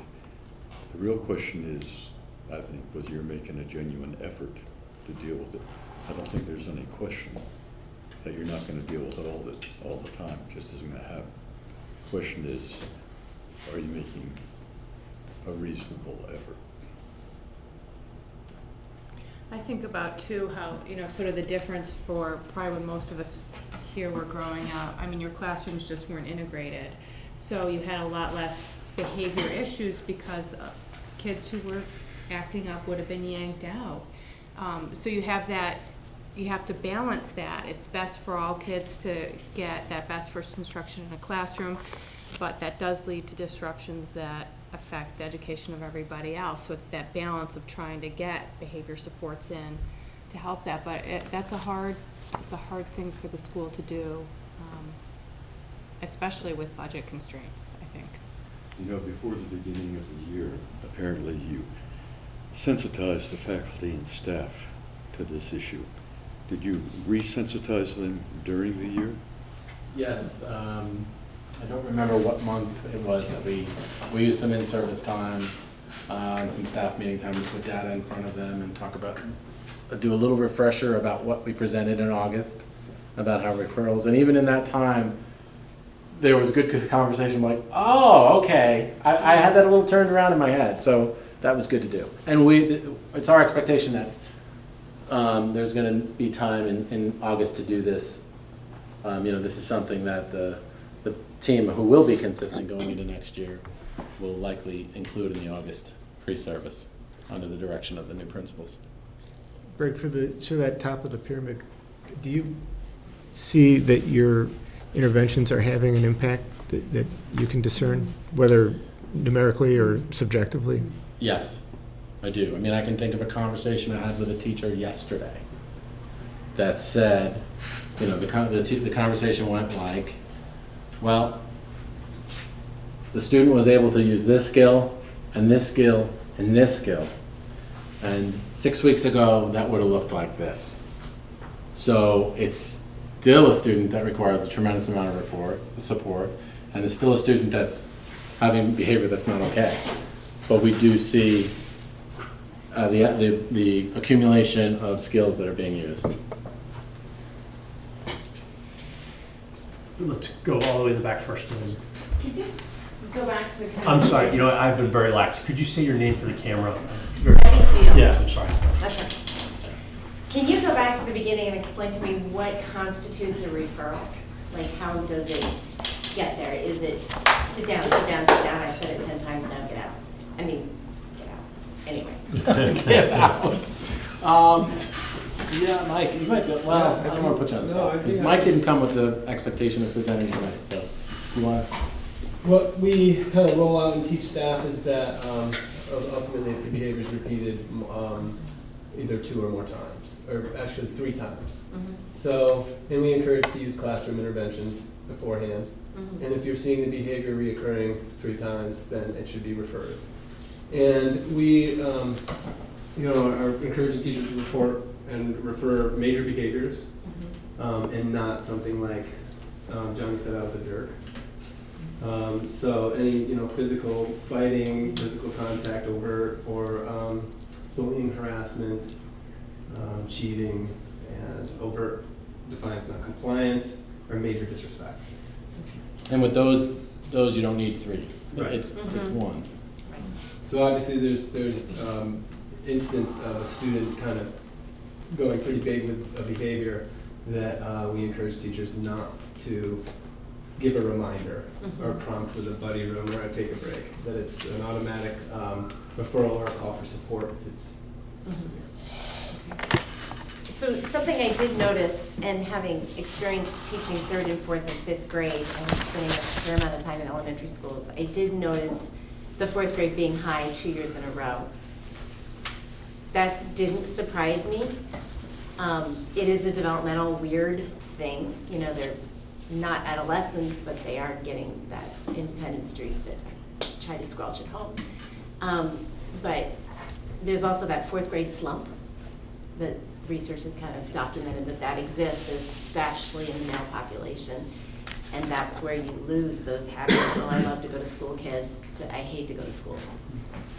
the real question is, I think, whether you're making a genuine effort to deal with it. I don't think there's any question that you're not going to deal with it all the time. It just isn't going to happen. The question is, are you making a reasonable effort? I think about too how, sort of the difference for probably when most of us here were growing up. I mean, your classrooms just weren't integrated. So you had a lot less behavior issues because kids who were acting up would have been yanked out. So you have that, you have to balance that. It's best for all kids to get that best first instruction in a classroom, but that does lead to disruptions that affect the education of everybody else. So it's that balance of trying to get behavior supports in to help that. But it's a hard thing for the school to do, especially with budget constraints, I think. Before the beginning of the year, apparently you sensitized the faculty and staff to this issue. Did you resensitize them during the year? Yes, I don't remember what month it was that we used some in-service time and some staff meeting time to put data in front of them and talk about, do a little refresher about what we presented in August about how referrals, and even in that time, there was good conversation like, oh, okay, I had that a little turned around in my head, so that was good to do. And it's our expectation that there's going to be time in August to do this. This is something that the team who will be consistent going into next year we'll likely include in the August pre-service under the direction of the new principals. Greg, so that top of the pyramid, do you see that your interventions are having an impact that you can discern, whether numerically or subjectively? Yes, I do. I mean, I can think of a conversation I had with a teacher yesterday that said, you know, the conversation went like, well, the student was able to use this skill and this skill and this skill. And 6 weeks ago, that would have looked like this. So it's still a student that requires a tremendous amount of support, and it's still a student that's having behavior that's not okay. But we do see the accumulation of skills that are being used. Let's go all the way to the back first. And then. Could you go back to the kind I'm of... sorry, you know, I've been very lax. Could you say your name for the camera? No big deal. Yeah, I'm sorry. That's right. Can you go back to the beginning and explain to me what constitutes a referral? Like, how does it get there? Is it sit down, sit down, sit down? I said it 10 times now, get out. I mean, get out. Anyway. Get out. Yeah, Mike, you might go, well, I don't want to put you on the spot, because Mike didn't come with the expectation of presenting tonight, so you want to? What we kind of roll out and teach staff is that ultimately if the behavior is repeated either 2 or more times, or actually 3 times. Mm-hmm. So, and we encourage to use classroom interventions beforehand. Mm-hmm. And if you're seeing the behavior reoccurring 3 times, then it should be referred. And we, are encouraging teachers to report and refer major behaviors, and not something like Johnny said I was a jerk. So any physical fighting, physical contact, overt, or bullying, harassment, cheating, and overt defiance, non-compliance, or major disrespect. And with those you don't need 3. Right. It's 1. So obviously there's instance of a student kind of going pretty big with a behavior that we encourage teachers not to give a reminder or prompt with a buddy room or a take a break, that it's an automatic referral or a call for support if it's severe. So something I did notice, and having experience teaching 3rd and 4th and 5th grade and spending a fair amount of time in elementary schools, I did notice the 4th grade being high 2 years in a row. That didn't surprise me. It is a developmental weird thing. They're not adolescents, but they are getting that independent streak that I try to squelch at home. But there's also that 4th grade slump that research has kind of documented that exists, especially in the male population. And that's where you lose those habits. Well, I love to go to school, kids, to I hate to go to school.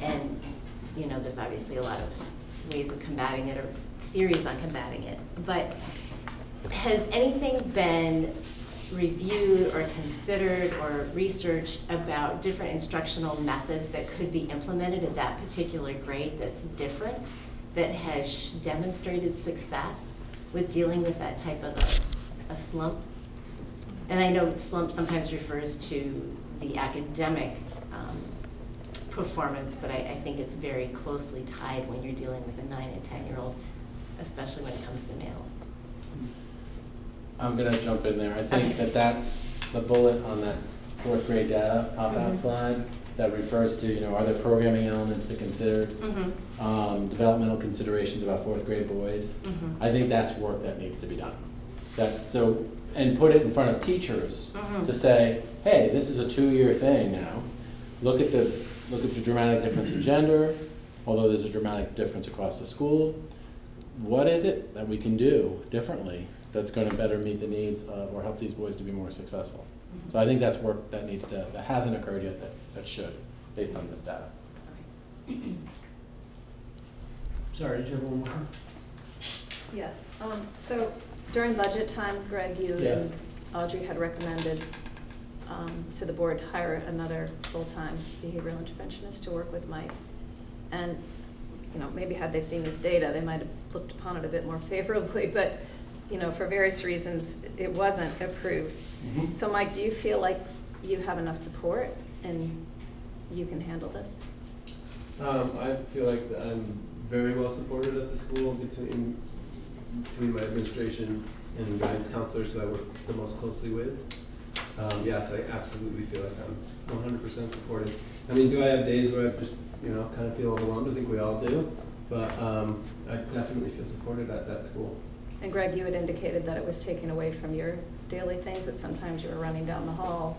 And, there's obviously a lot of ways of combating it or theories on combating it. But has anything been reviewed or considered or researched about different instructional methods that could be implemented at that particular grade that's different, that has demonstrated success with dealing with that type of a slump? And I know slump sometimes refers to the academic performance, but I think it's very closely tied when you're dealing with a 9 and 10-year-old, especially when it comes to males. I'm going to jump in there. I think the bullet on that 4th grade data pop-out slide that refers to, are there programming elements to consider, developmental considerations about 4th grade boys. I think that's work that needs to be done. And put it in front of teachers to say, hey, this is a 2-year thing now. Look at the dramatic difference in gender, although there's a dramatic difference across the school. What is it that we can do differently that's going to better meet the needs of or help these boys to be more successful? So I think that's work that that hasn't occurred yet that should, based on this data. Sorry, did you have one more? Yes, so during budget time, Greg, you Yes. and Audrey had recommended to the board to hire another full-time behavioral interventionist to work with Mike. And, maybe had they seen this data, they might have looked upon it a bit more favorably, but, for various reasons, it wasn't approved. So Mike, do you feel like you have enough support in you can handle this? I feel like that I'm very well supported at the school between my administration and guidance counselors who I work the most closely with. Yes, I absolutely feel like I'm 100% supported. I mean, do I have days where I just, kind of feel overwhelmed? I think we all do. But I definitely feel supported at that school. And Greg, you had indicated that it was taken away from your daily things, that sometimes you were running down the hall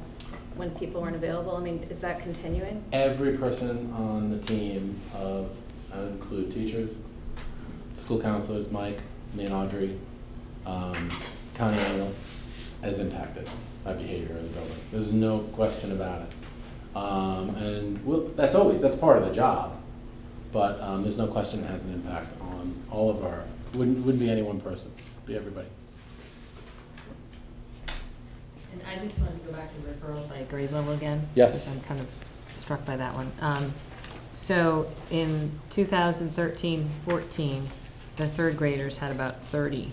when people weren't available. I mean, is that continuing? Every person on the team, I would include teachers, school counselors, Mike, me and Audrey, Connie Angle, is impacted by behavior in the building. There's no question about it. That's part of the job, but there's no question it has an impact on all of our, wouldn't be any one person, it'd be everybody. And I just wanted to go back to referrals by grade level again. Yes. Because I'm kind of struck by that one. So in 2013-14, the third graders had about 30.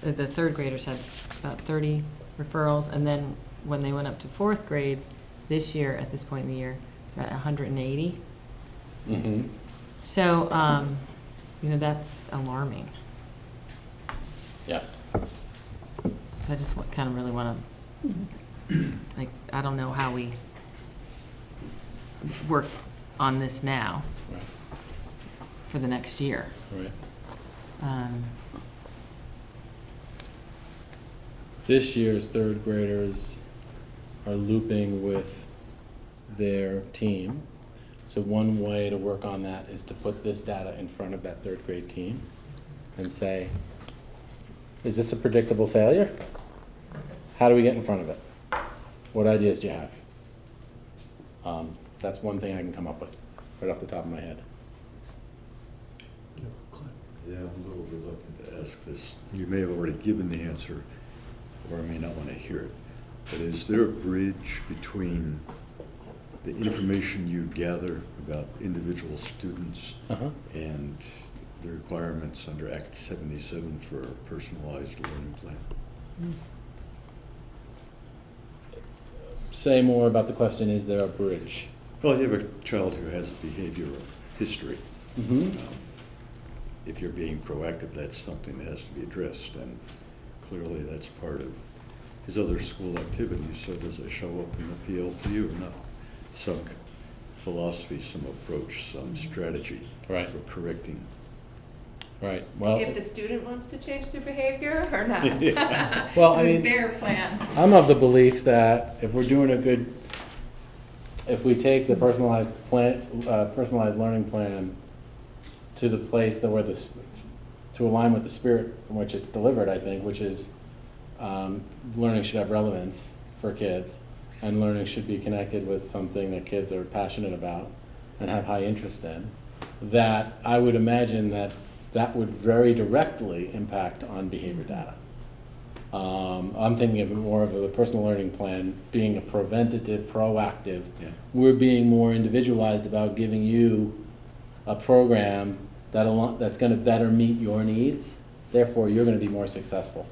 The third graders had about 30 referrals, and then when they went up to fourth grade this year, at this point in the year, they're at 180. Mm-hmm. So, that's alarming. Yes. So I just kind of really want to, I don't know how we work on this now Right. for the next year. Right. Um, This year's third graders are looping with their team. So one way to work on that is to put this data in front of that third grade team and say, is this a predictable failure? How do we get in front of it? What ideas do you have? That's one thing I can come up with right off the top of my head. Yeah, I'm a little reluctant to ask this. You may have already given the answer, or I may not want to hear it. But is there a bridge between the information you gather about individual students and the requirements under Act 77 for a personalized learning plan? Say more about the question, is there a bridge? Well, you have a child who has a behavioral history. Mm-hmm. If you're being proactive, that's something that has to be addressed, and clearly that's part of his other school activities. So does it show up in the PLP or not? Some philosophy, some approach, some strategy Right. for correcting. Right. Well, If the student wants to change their behavior or not. Well, I It's mean, their plan. I'm of the belief that if we're doing if we take the personalized learning plan to the place that to align with the spirit from which it's delivered, I think, which is learning should have relevance for kids, and learning should be connected with something that kids are passionate about and have high interest in, that I would imagine that would very directly impact on behavior data. I'm thinking of it more of a personal learning plan being a preventative, proactive. Yeah. We're being more individualized about giving you a program that's going to better meet your needs. Therefore, you're going to be more successful.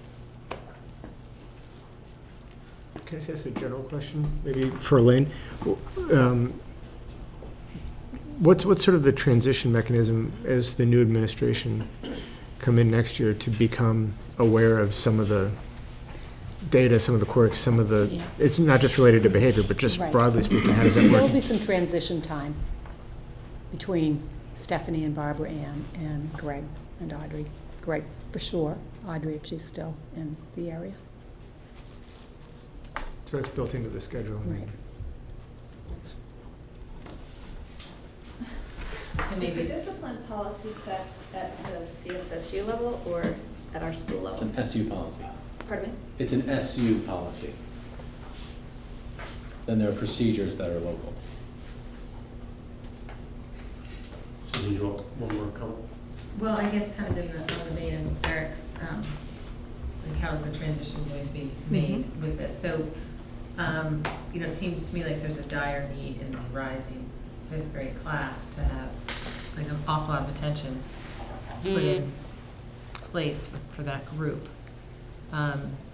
Can I just ask a general question, maybe for Elaine? What's sort of the transition mechanism as the new administration come in next year to become aware of some of the data, some of the quirks, some of the, it's not just related to behavior, but just Right. broadly speaking, how does that There will work? be some transition time between Stephanie and Barbara Ann and Greg and Audrey. Greg, for sure. Audrey, if she's still in the area. So it's built into the schedule. Right. So Is the maybe, discipline policy set at the CSSU level or at our school It's level? an SU policy. Pardon me? It's an SU policy. Then there are procedures that are local. So you want one more comment? well, I guess kind of in the vein of Eric's, like how is the transition going to be made with this? So, it seems to me like there's a dire need in the rising fifth grade class to have like an awful lot of attention put in place for that group.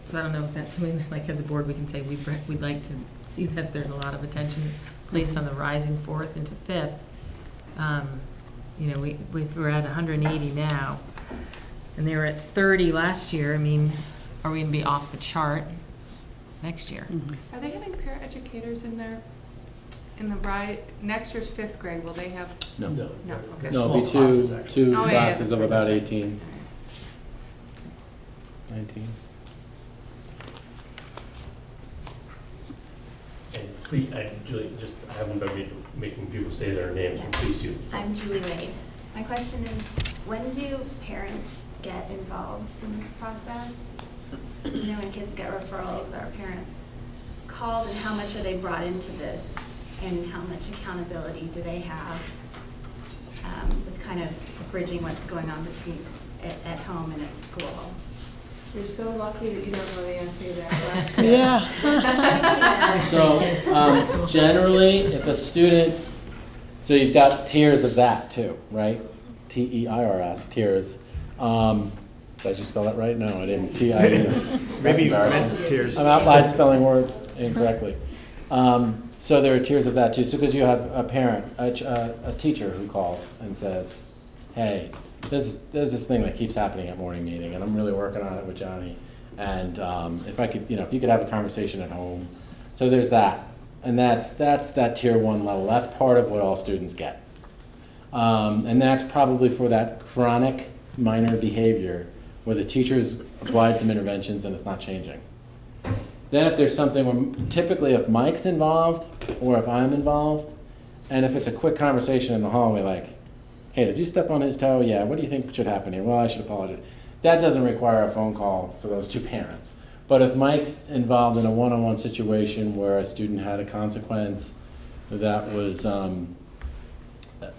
So I don't know if that's something that, like, as a board, we can say, we'd like to see that there's a lot of attention placed on the rising fourth into fifth. You know, we're at 180 now, and they were at 30 last year. I mean, are we gonna be off the chart next year? Are they having paraeducators in there? In the next year's fifth grade, will they have? No. No. No, okay. No, it'll be Small classes, actually. two Oh, yeah, classes that's of right. about 18. 19. And please, Julie, I haven't been making people say their names, but please do. I'm Julie Wade. My question is, when do parents get involved in this process? You know, when kids get referrals, are parents called, and how much are they brought into this? And how much accountability do they have with kind of bridging what's going on between at home and at school? You're so lucky that you don't know the answer to that question. Yeah. So generally, if a student, so you've got tiers of that too, right? TEIRS, tiers. Did I just spell it right? No, I didn't. TIERS. Maybe Tears. I'm out loud spelling words incorrectly. So there are tiers of that too. So because you have a parent, a teacher who calls and says, "Hey, there's this thing that keeps happening at morning meeting, and I'm really working on it with Johnny. And if I could, if you could have a conversation at home." So there's that, and that's that tier 1 level. That's part of what all students get, and that's probably for that chronic minor behavior where the teacher's applied some interventions and it's not changing. Then if there's something where, typically if Mike's involved or if I'm involved, and if it's a quick conversation in the hallway like, "Hey, did you step on his toe? Yeah, what do you think should happen here? Well, I should apologize." That doesn't require a phone call for those two parents. But if Mike's involved in a one-on-one situation where a student had a consequence that was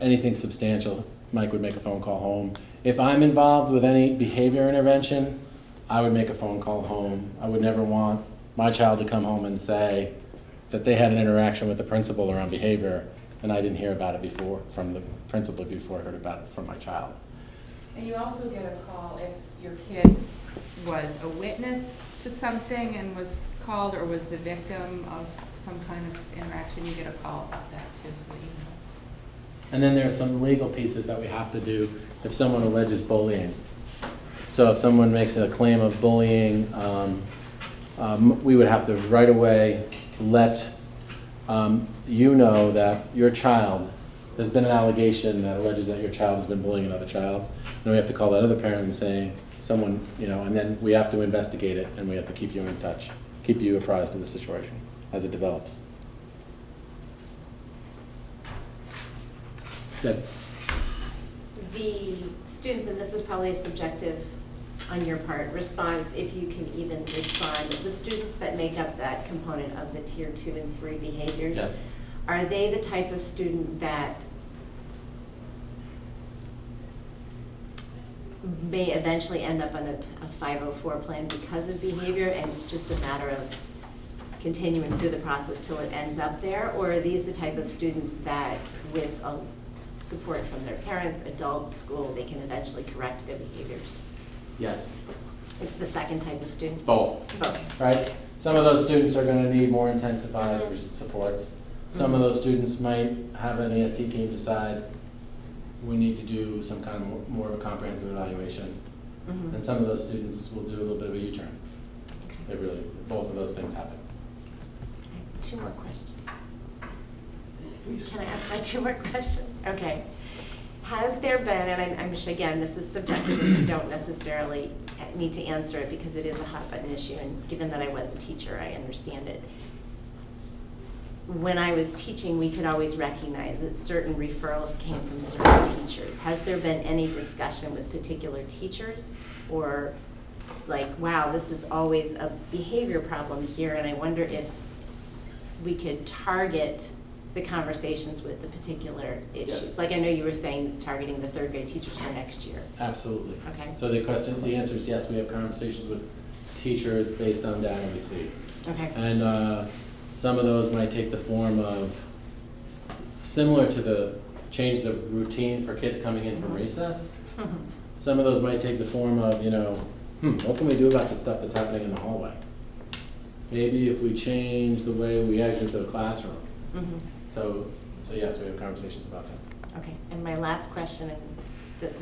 anything substantial, Mike would make a phone call home. If I'm involved with any behavior intervention, I would make a phone call home. I would never want my child to come home and say that they had an interaction with the principal around behavior and I didn't hear about it before from the principal before I heard about it from my child. And you also get a call if your kid was a witness to something and was called, or was the victim of some kind of interaction, you get a call about that too, so that you know. And then there's some legal pieces that we have to do if someone alleges bullying. So if someone makes a claim of bullying, we would have to right away let you know that your child, there's been an allegation that alleges that your child has been bullying another child. Then we have to call that other parent and say, someone, and then we have to investigate it and we have to keep you in touch, keep you apprised of the situation as it develops. Good. The students, and this is probably a subjective on your part, response, if you can even respond, the students that make up that component of the tier 2 and 3 behaviors, Yes. are they the type of student that may eventually end up on a 504 plan because of behavior, and it's just a matter of continuing through the process till it ends up there? Or are these the type of students that, with support from their parents, adults, school, they can eventually correct their behaviors? Yes. It's the second type of student? Both. Both. Right? Some of those students are going to need more intensified supports. Some of those students might have an EST team decide we need to do some kind of more of a comprehensive evaluation. And some of those students will do a little bit of a U-turn. They really, both of those things happen. 2 more questions. Can I ask my 2 more questions? Okay. Has there been, and I'm again, this is subjective and you don't necessarily need to answer it because it is a hot button issue, and given that I was a teacher, I understand it. When I was teaching, we could always recognize that certain referrals came from certain teachers. Has there been any discussion with particular teachers, or like, wow, this is always a behavior problem here, and I wonder if we could target the conversations with the particular issues? Yes. Like I know you were saying targeting the 3rd grade teachers for next year. Absolutely. Okay. So the answer is yes, we have conversations with teachers based on data we see. Okay. And some of those might take the form of, similar to the change the routine for kids coming in from recess. Some of those might take the form of, what can we do about the stuff that's happening in the hallway? Maybe if we change the way we exit the classroom. Mhm. So yes, we have conversations about that. Okay, and my last question, and this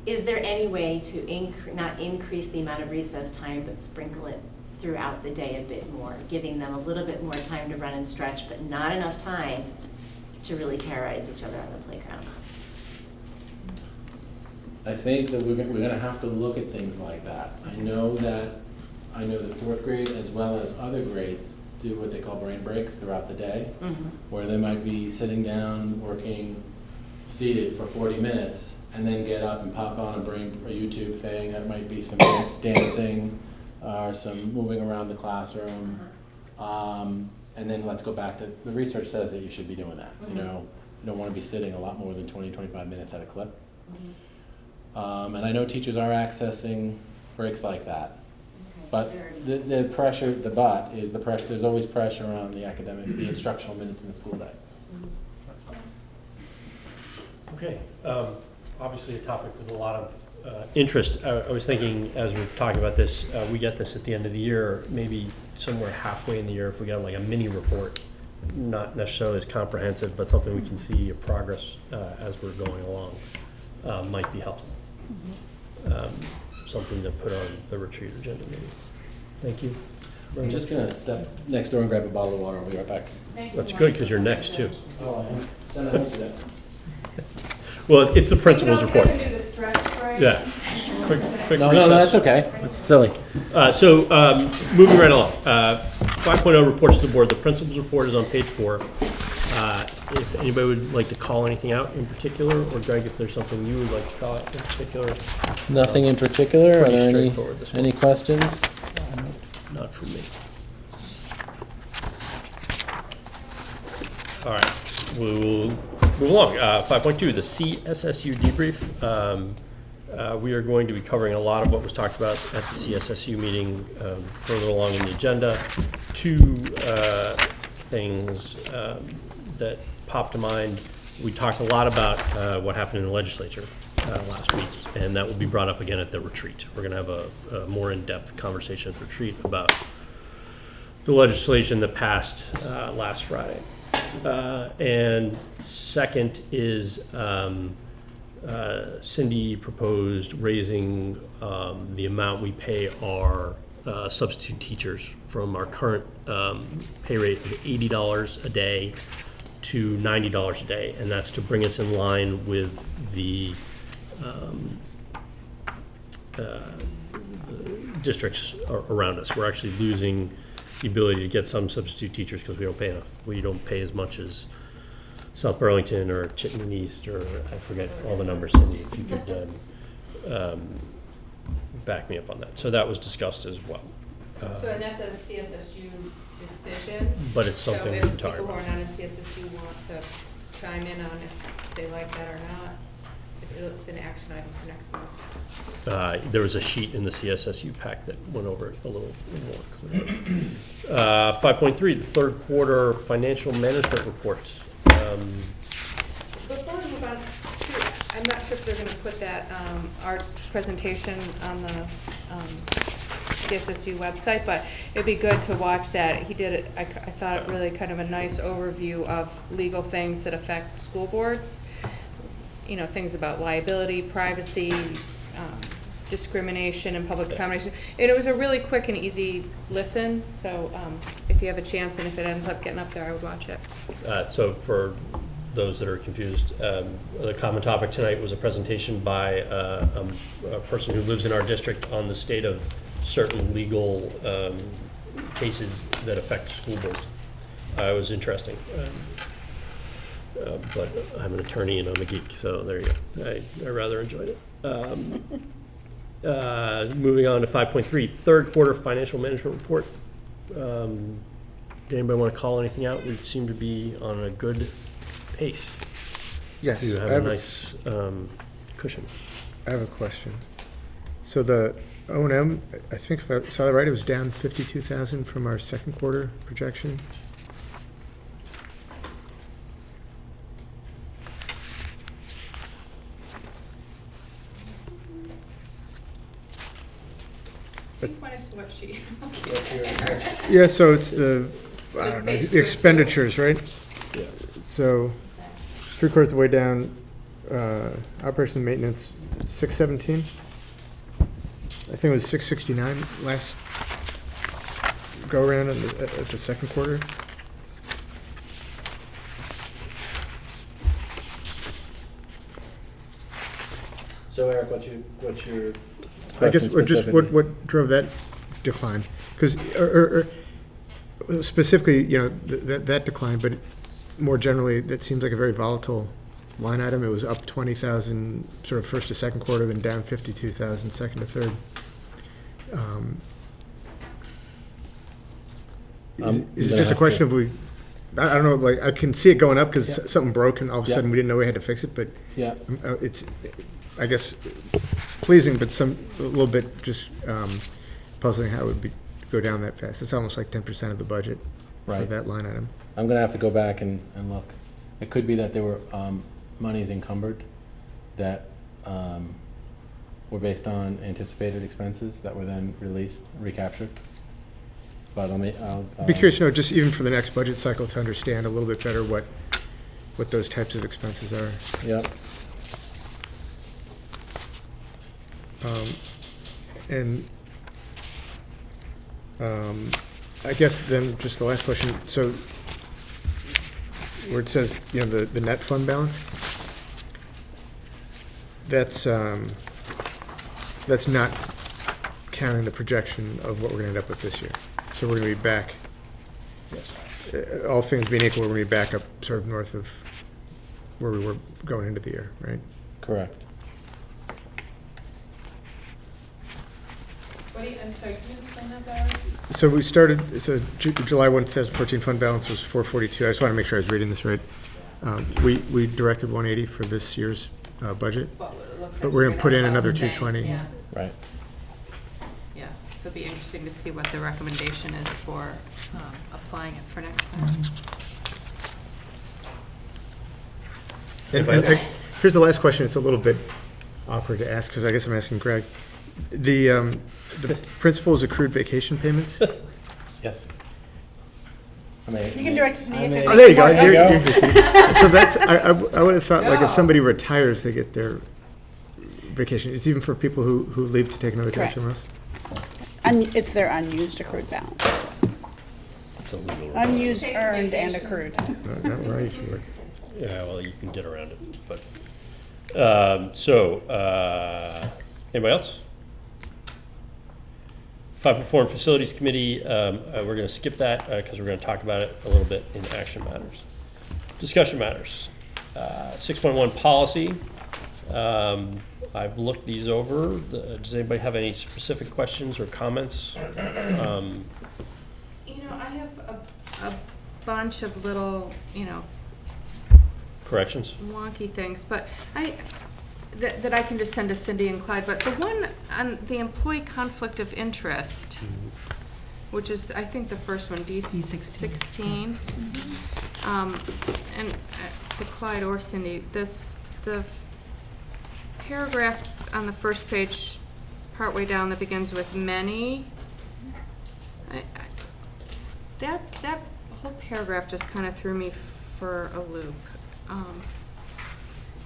is there any way to not increase the amount of recess time, but sprinkle it throughout the day a bit more, giving them a little bit more time to run and stretch, but not enough time to really terrorize each other on the playground? I think that we're gonna have to look at things like that. I know that fourth grade as well as other grades do what they call brain breaks throughout the day, Mhm. where they might be sitting down, working, seated for 40 minutes, and then get up and pop on a YouTube thing. That might be some dancing, or some moving around the classroom. And then let's go back to, the research says that you should be doing that. You know, you don't want to be sitting a lot more than 20, 25 minutes at a clip. And I know teachers are accessing breaks like that. But the pressure, the but is the pressure, there's always pressure on the academic, the instructional minutes in the school day. Okay, obviously a topic with a lot of interest. I was thinking, as we're talking about this, we get this at the end of the year, maybe somewhere halfway in the year, if we got like a mini report, not necessarily as comprehensive, but something we can see a progress as we're going along, might be helpful. Something to put on the retreat agenda maybe. Thank you. I'm just gonna step next door and grab a bottle of water. I'll be right back. That's good, because you're next too. Oh, then I hope that. Well, it's the principal's report. You can do the stretch break. Yeah, quick No, recess. that's okay. It's silly. So, moving right along, 5.0 reports to the board. The principal's report is on page 4. If anybody would like to call anything out in particular, or Greg, if there's something you would like to call out in particular. Nothing in particular. Are Pretty there straightforward this one. any questions? Not from me. All right, we will move along. 5.2, the CSSU debrief. We are going to be covering a lot of what was talked about at the CSSU meeting further along in the agenda. Two things that popped to mind. We talked a lot about what happened in the legislature last week, and that will be brought up again at the retreat. We're going to have a more in-depth conversation at the retreat about the legislation that passed last Friday. And second is Cindy proposed raising the amount we pay our substitute teachers from our current pay rate of $80 a day to $90 a day, and that's to bring us in line with the districts around us. We're actually losing the ability to get some substitute teachers because we don't pay enough. We don't pay as much as South Burlington or Chittenden East, or I forget all the numbers, Cindy, if you could back me up on that. So that was discussed as well. So, and that's a CSSU decision. But it's something we can talk So if people who about. are not in CSSU want to chime in on if they like that or not, it's an action item for next month. There was a sheet in the CSSU pack that went over it a little more clearly. 5.3, the third quarter financial management report. Before we move on, I'm not sure if they're gonna put that, arts presentation on the, CSSU website, but it'd be good to watch that. He did it, I thought really kind of a nice overview of legal things that affect school boards. You know, things about liability, privacy, discrimination and public accommodation. And it was a really quick and easy listen, so, if you have a chance and if it ends up getting up there, I would watch it. So for those that are confused, the common topic tonight was a presentation by a person who lives in our district on the state of certain legal cases that affect school boards. It was interesting. But I'm an attorney and I'm a geek, so there you go. I rather enjoyed it. Moving on to 5.3, third quarter financial management report. Did anybody want to call anything out? We seem to be on a good pace. Yes, To have I a have nice cushion. I have a question. So the O&M, I think if I saw that right, it was down 52,000 from our second quarter projection. what's your? Yeah, so it's the, I don't know, the expenditures, right? Yeah. So, 3/4 of the way down, operation and maintenance, 617. I think it was 669 last go around at the second quarter. So Eric, what's your I guess, question or just specifically? what drove that decline? Because, specifically, you know, that decline, but more generally, that seems like a very volatile line item. It was up 20,000, sort of first to second quarter, then down 52,000, second to third. Is it just a question of I don't know, like, I can see it going up because Yeah. something broke and all of a Yeah. sudden we didn't know we had to fix it, but Yeah, it's, I guess, pleasing, but a little bit just puzzling how it would go down that fast. It's almost like 10% of the budget for Right. that line item. I'm gonna have to go back and look. It could be that there were monies encumbered that were based on anticipated expenses that were then released, recaptured. But I'll Be curious to know, just even for the next budget cycle, to understand a little bit better what those types of expenses are. Yep. And I guess then just the last question, so where it says, you know, the net fund balance, that's not counting the projection of what we're gonna end up with this year. So we're gonna be back, all things being equal, we're gonna be back up sort of north of where we were going into the year, right? Correct. I'm sorry, can you explain that, Barry? So we started, so July 1, 2014 fund balance was 442. I just want to make sure I was reading this right. We directed 180 for this year's budget, Well, it looks but like we're going to put in about another the same, 220. Yeah, Right. yeah, so it'd be interesting to see what the recommendation is for applying it for next time. And here's the last question. It's a little bit awkward to ask because I guess I'm asking Greg. The principal's accrued vacation payments? Yes. You can direct it to me if it's. Oh, there you go. There you go. So that's, I would have thought, like, if somebody retires, they get their vacation. It's even for people who leave to take another job Correct. somewhere else? It's their unused accrued balance. It's a legal Unused, Take earned, and vacation. accrued. Not where I used to work. Yeah, well, you can get around it, but, anybody else? Fund Perform Facilities Committee, we're gonna skip that, because we're gonna talk about it a little bit in action matters. Discussion matters. 6.1 policy. I've looked these over. Does anybody have any specific questions or comments? You know, I have a bunch of little, you know, Corrections? wonky things, but that I can just send to Cindy and Clyde, but the one on the employee conflict of interest, which is, I think, the first one, D16. And to Clyde or Cindy, the paragraph on the first page, partway down, that begins with many, that whole paragraph just kind of threw me for a loop.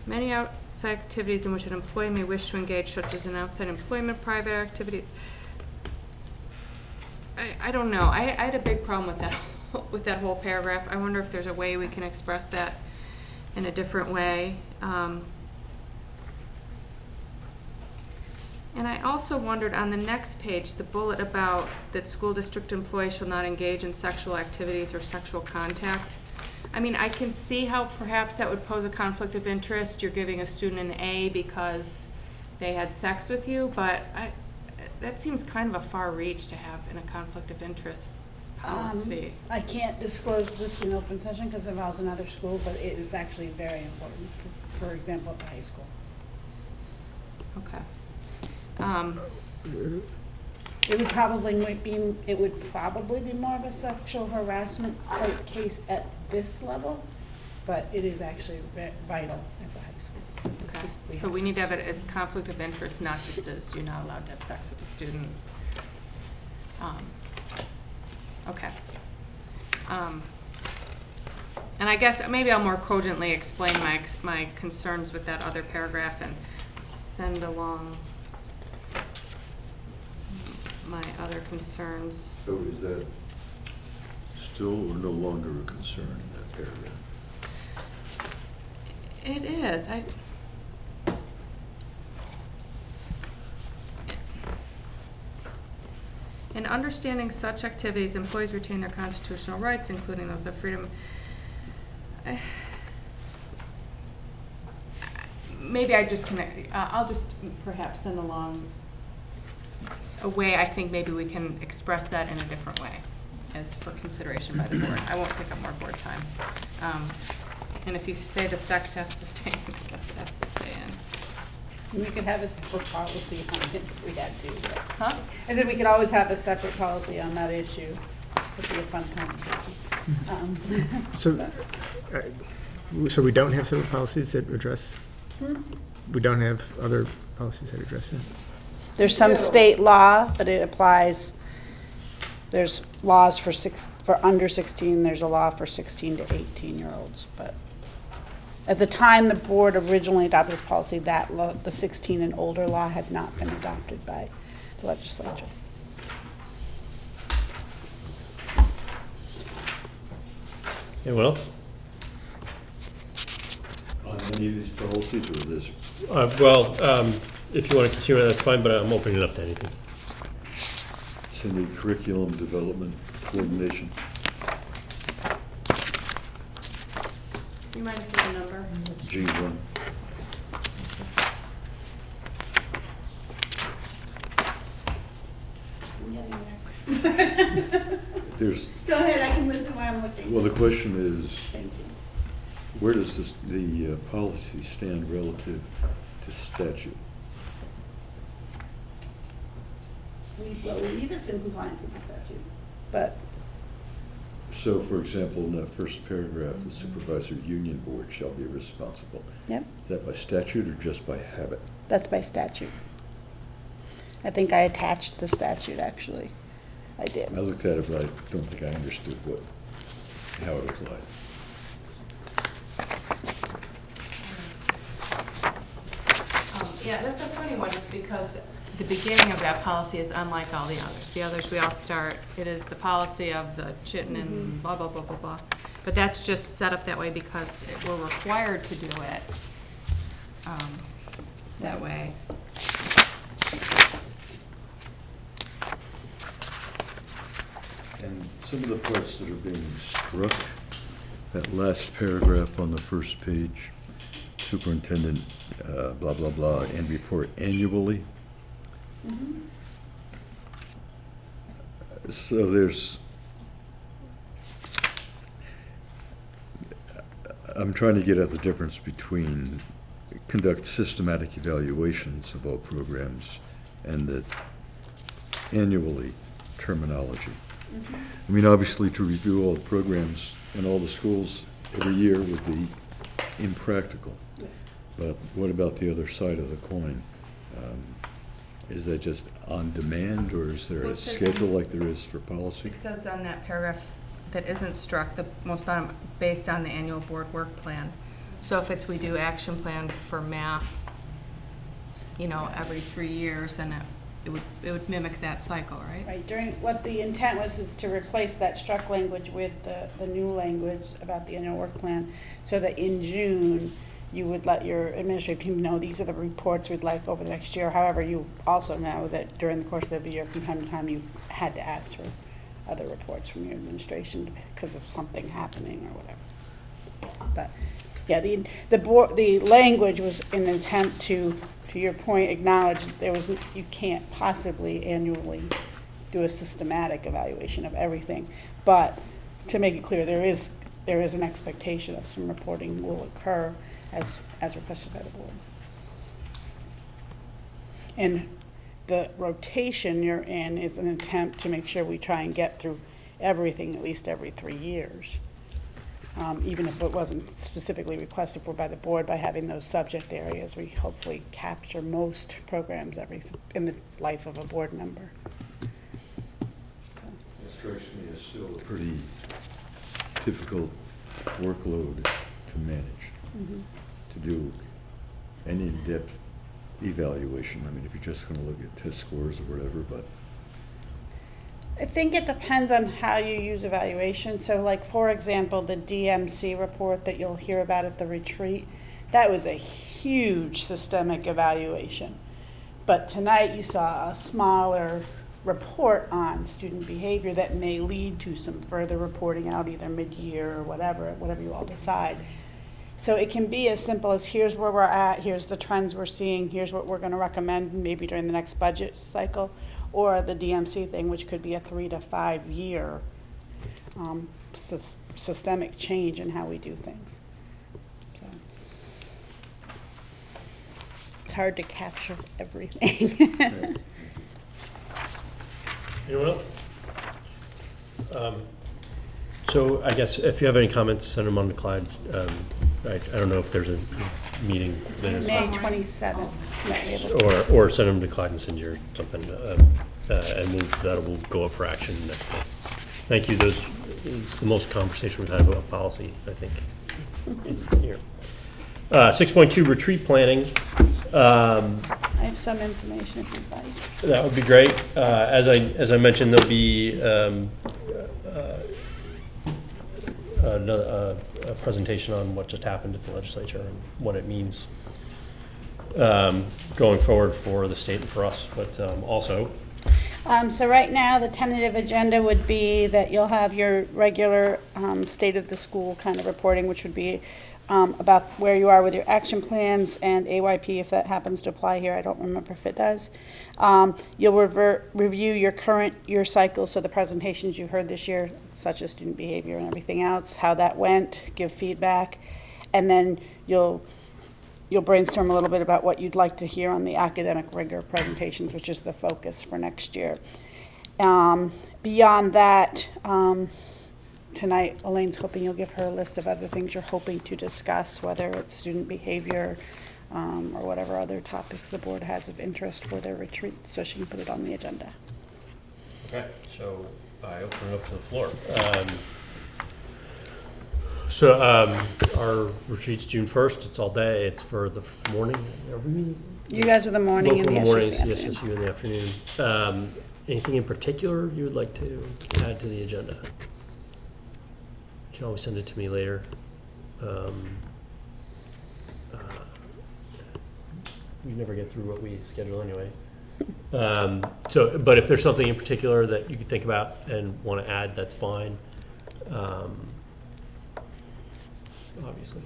Many outside activities in which an employee may wish to engage, such as in outside employment, private activities. I don't know. I had a big problem with that whole paragraph. I wonder if there's a way we can express that in a different way. And I also wondered on the next page, the bullet about that school district employees shall not engage in sexual activities or sexual contact. I mean, I can see how perhaps that would pose a conflict of interest. You're giving a student an A because they had sex with you, but that seems kind of a far reach to have in a conflict of interest policy. I can't disclose this in open session because it involves another school, but it is actually very important, for example, at the high school. Okay. It would probably be more of a sexual harassment type case at this level, but it is actually vital at the high school. Okay. So we need to have it as conflict of interest, not just as you're not allowed to have sex with a student. Okay. And I guess maybe I'll more cogently explain my concerns with that other paragraph and send along my other concerns. So is that still or no longer a concern in that paragraph? It is. In understanding such activities, employees retain their constitutional rights, including those of freedom. Maybe I just connect. I'll just perhaps send along a way I think maybe we can express that in a different way, as for consideration by the board. I won't take up more board time. And if you say the sex has to stay in, I guess it has to stay in. We could have a separate policy on it if we had to. Huh? I said we could always have a separate policy on that issue. It'd be a fun conversation. So we don't have separate policies that address? We don't have other policies that address it? There's some state law, but it applies, there's laws for under 16, there's a law for 16 to 18-year-olds, but at the time the board originally adopted this policy, that law, the 16 and older law had not been adopted by the legislature. Anyone else? On any of these policies or this? If you want to continue, that's fine, but I'm opening it up to anything. Cindy, curriculum development coordination. You mind saying the number? G1. There's, Go ahead, I can listen while I'm looking. well, the question is, Thank you. where does the policy stand relative to statute? We believe it's in compliance with the statute, but So, for example, in that first paragraph, the supervisory union board shall be responsible. yep, Is that by statute or just by habit? that's by statute. I think I attached the statute, actually. I did. I looked at it, but I don't think I understood how it applied. Yeah, that's a funny one, just because the beginning of that policy is unlike all the others. The others, we all start, it is the policy of the Chittenden, blah, blah, blah, blah, blah. But that's just set up that way because we're required to do it that way. And some of the parts that are being struck, that last paragraph on the first page, superintendent, blah, blah, blah, and report annually. So I'm trying to get at the difference between conduct systematic evaluations of all programs and the annually terminology. I mean, obviously, to review all the programs in all the schools every year would be impractical. But what about the other side of the coin? Is that just on demand, or is there Well, a it says schedule like there is for policy? It says on that paragraph that isn't struck, the most bottom, based on the annual board work plan. So if it's, we do action plan for math, every 3 years, then it would mimic that cycle, right? Right, what the intent was is to replace that struck language with the new language about the annual work plan, so that in June, you would let your administrative team know these are the reports we'd like over the next year. However, you also know that during the course of the year, from time to time, you've had to ask for other reports from your administration because of something happening or whatever. But, yeah, the language was an attempt to your point, acknowledge that you can't possibly annually do a systematic evaluation of everything. But to make it clear, there is an expectation of some reporting will occur as requested by the board. And the rotation you're in is an attempt to make sure we try and get through everything at least every 3 years. Even if it wasn't specifically requested for by the board, by having those subject areas, we hopefully capture most programs in the life of a board member. So. strikes me as still a pretty difficult workload to manage, to do an in-depth evaluation. I mean, if you're just gonna look at test scores or whatever, but I think it depends on how you use evaluation. So like, for example, the DMC report that you'll hear about at the retreat, that was a huge systemic evaluation. But tonight you saw a smaller report on student behavior that may lead to some further reporting out either mid-year or whatever you all decide. So it can be as simple as here's where we're at, here's the trends we're seeing, here's what we're gonna recommend maybe during the next budget cycle, or the DMC thing, which could be a 3 to 5 year systemic change in how we do things. So it's hard to capture everything. Anyone else? So I guess if you have any comments, send them on to Clyde. I don't know if there's a meeting that is. May 27th. Or send them to Clyde and Cindy or something, and that will go up for action next month. Thank you. It's the most conversation we've had about policy, I think, in here. 6.2 retreat planning. I have some information if you'd like. That would be great. As I mentioned, there'll be a presentation on what just happened at the legislature and what it means going forward for the state and for us, but also. So right now, the tentative agenda would be that you'll have your regular state of the school kind of reporting, which would be about where you are with your action plans and AYP, if that happens to apply here. I don't remember if it does. You'll review your current year cycle, so the presentations you heard this year, such as student behavior and everything else, how that went, give feedback, and then you'll brainstorm a little bit about what you'd like to hear on the academic rigor presentations, which is the focus for next year. Beyond that, tonight, Elaine's hoping you'll give her a list of other things you're hoping to discuss, whether it's student behavior or whatever other topics the board has of interest for their retreat, so she can put it on the agenda. Okay, so I open it up to the floor. So our retreat's June 1st. It's all day. It's for the morning. You guys are the morning and the SSU in the afternoon. Anything in particular you would like to add to the agenda? You can always send it to me later. We never get through what we schedule anyway. But if there's something in particular that you can think about and want to add, that's fine. Obviously.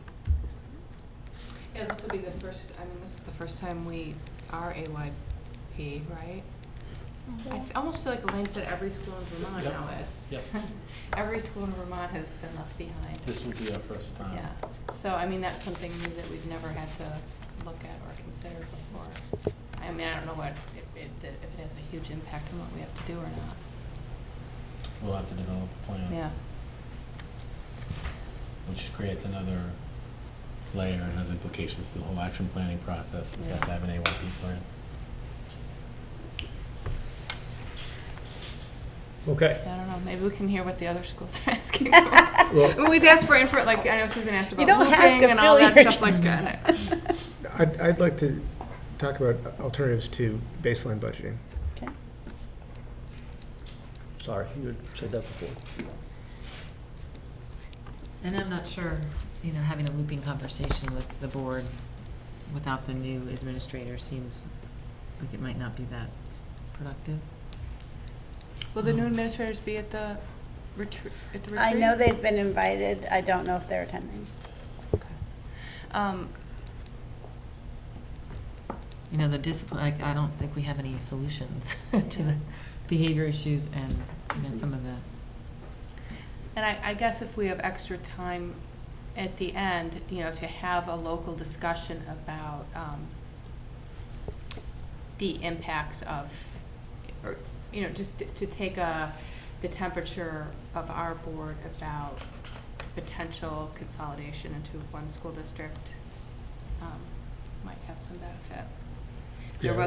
Yeah, this will be the first, this is the first time we are AYP, right? I almost feel like Elaine said every school in Vermont now is. Yes. Every school in Vermont has been left behind. This will be our first time. Yeah, so that's something new that we've never had to look at or consider before. I don't know if it has a huge impact on what we have to do or not. We'll have to develop a plan. Yeah. Which creates another layer and has implications to the whole action planning process. We have to have an AYP plan. Okay. I don't know, maybe we can hear what the other schools are asking for. We've asked for info, like, I know Susan asked about looping and all that stuff like that. I'd like to talk about alternatives to baseline budgeting. Okay. Sorry, you had said that before. And I'm not sure, having a looping conversation with the board without the new administrator seems like it might not be that productive. Will the new administrators be at the retreat? I know they've been invited. I don't know if they're attending. Okay. The discipline, I don't think we have any solutions to the behavior issues and, some of the. And I guess if we have extra time at the end, to have a local discussion about the impacts of, or, just to take the temperature of our board about potential consolidation into one school district might have some benefit.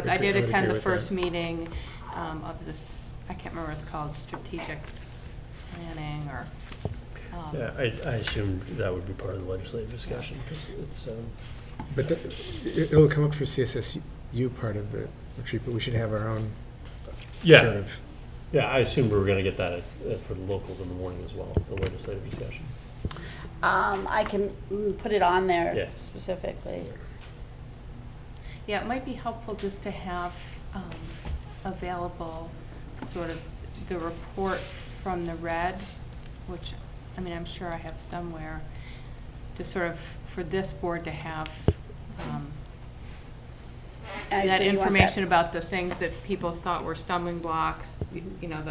I did attend the first meeting of this, I can't remember what it's called, strategic planning or, Yeah, I assumed that would be part of the legislative discussion, because it's, But it'll come up for CSSU part of the retreat, but we should have our own sort yeah, of. yeah, I assumed we were gonna get that for the locals in the morning as well, the legislative discussion. I can put it on Yeah. there specifically. yeah, it might be helpful just to have available sort of the report from the red, which, I mean, I'm sure I have somewhere, to sort of, for this board to have And that so you want information about the things that people thought were stumbling blocks, you know,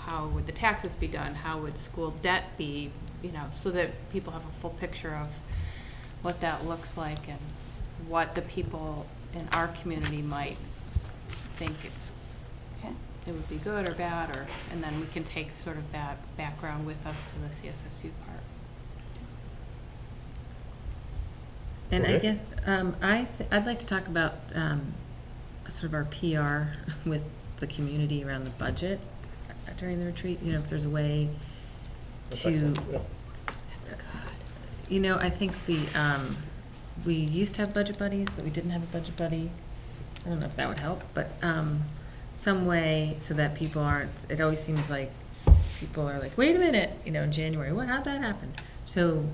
how would the taxes be done? How would school debt be, so that people have a full picture of what that looks like and what the people in our community might think Okay. it would be good or bad, and then we can take sort of that background with us to the CSSU part. And I Okay. guess, I'd like to talk about, sort of our PR with the community around the budget during the retreat, if there's a way That's to, excellent, yeah. That's good. I think we used to have budget buddies, but we didn't have a budget buddy. I don't know if that would help, but, some way so that people aren't, it always seems like people are like, wait a minute, in January, how'd that happen? So,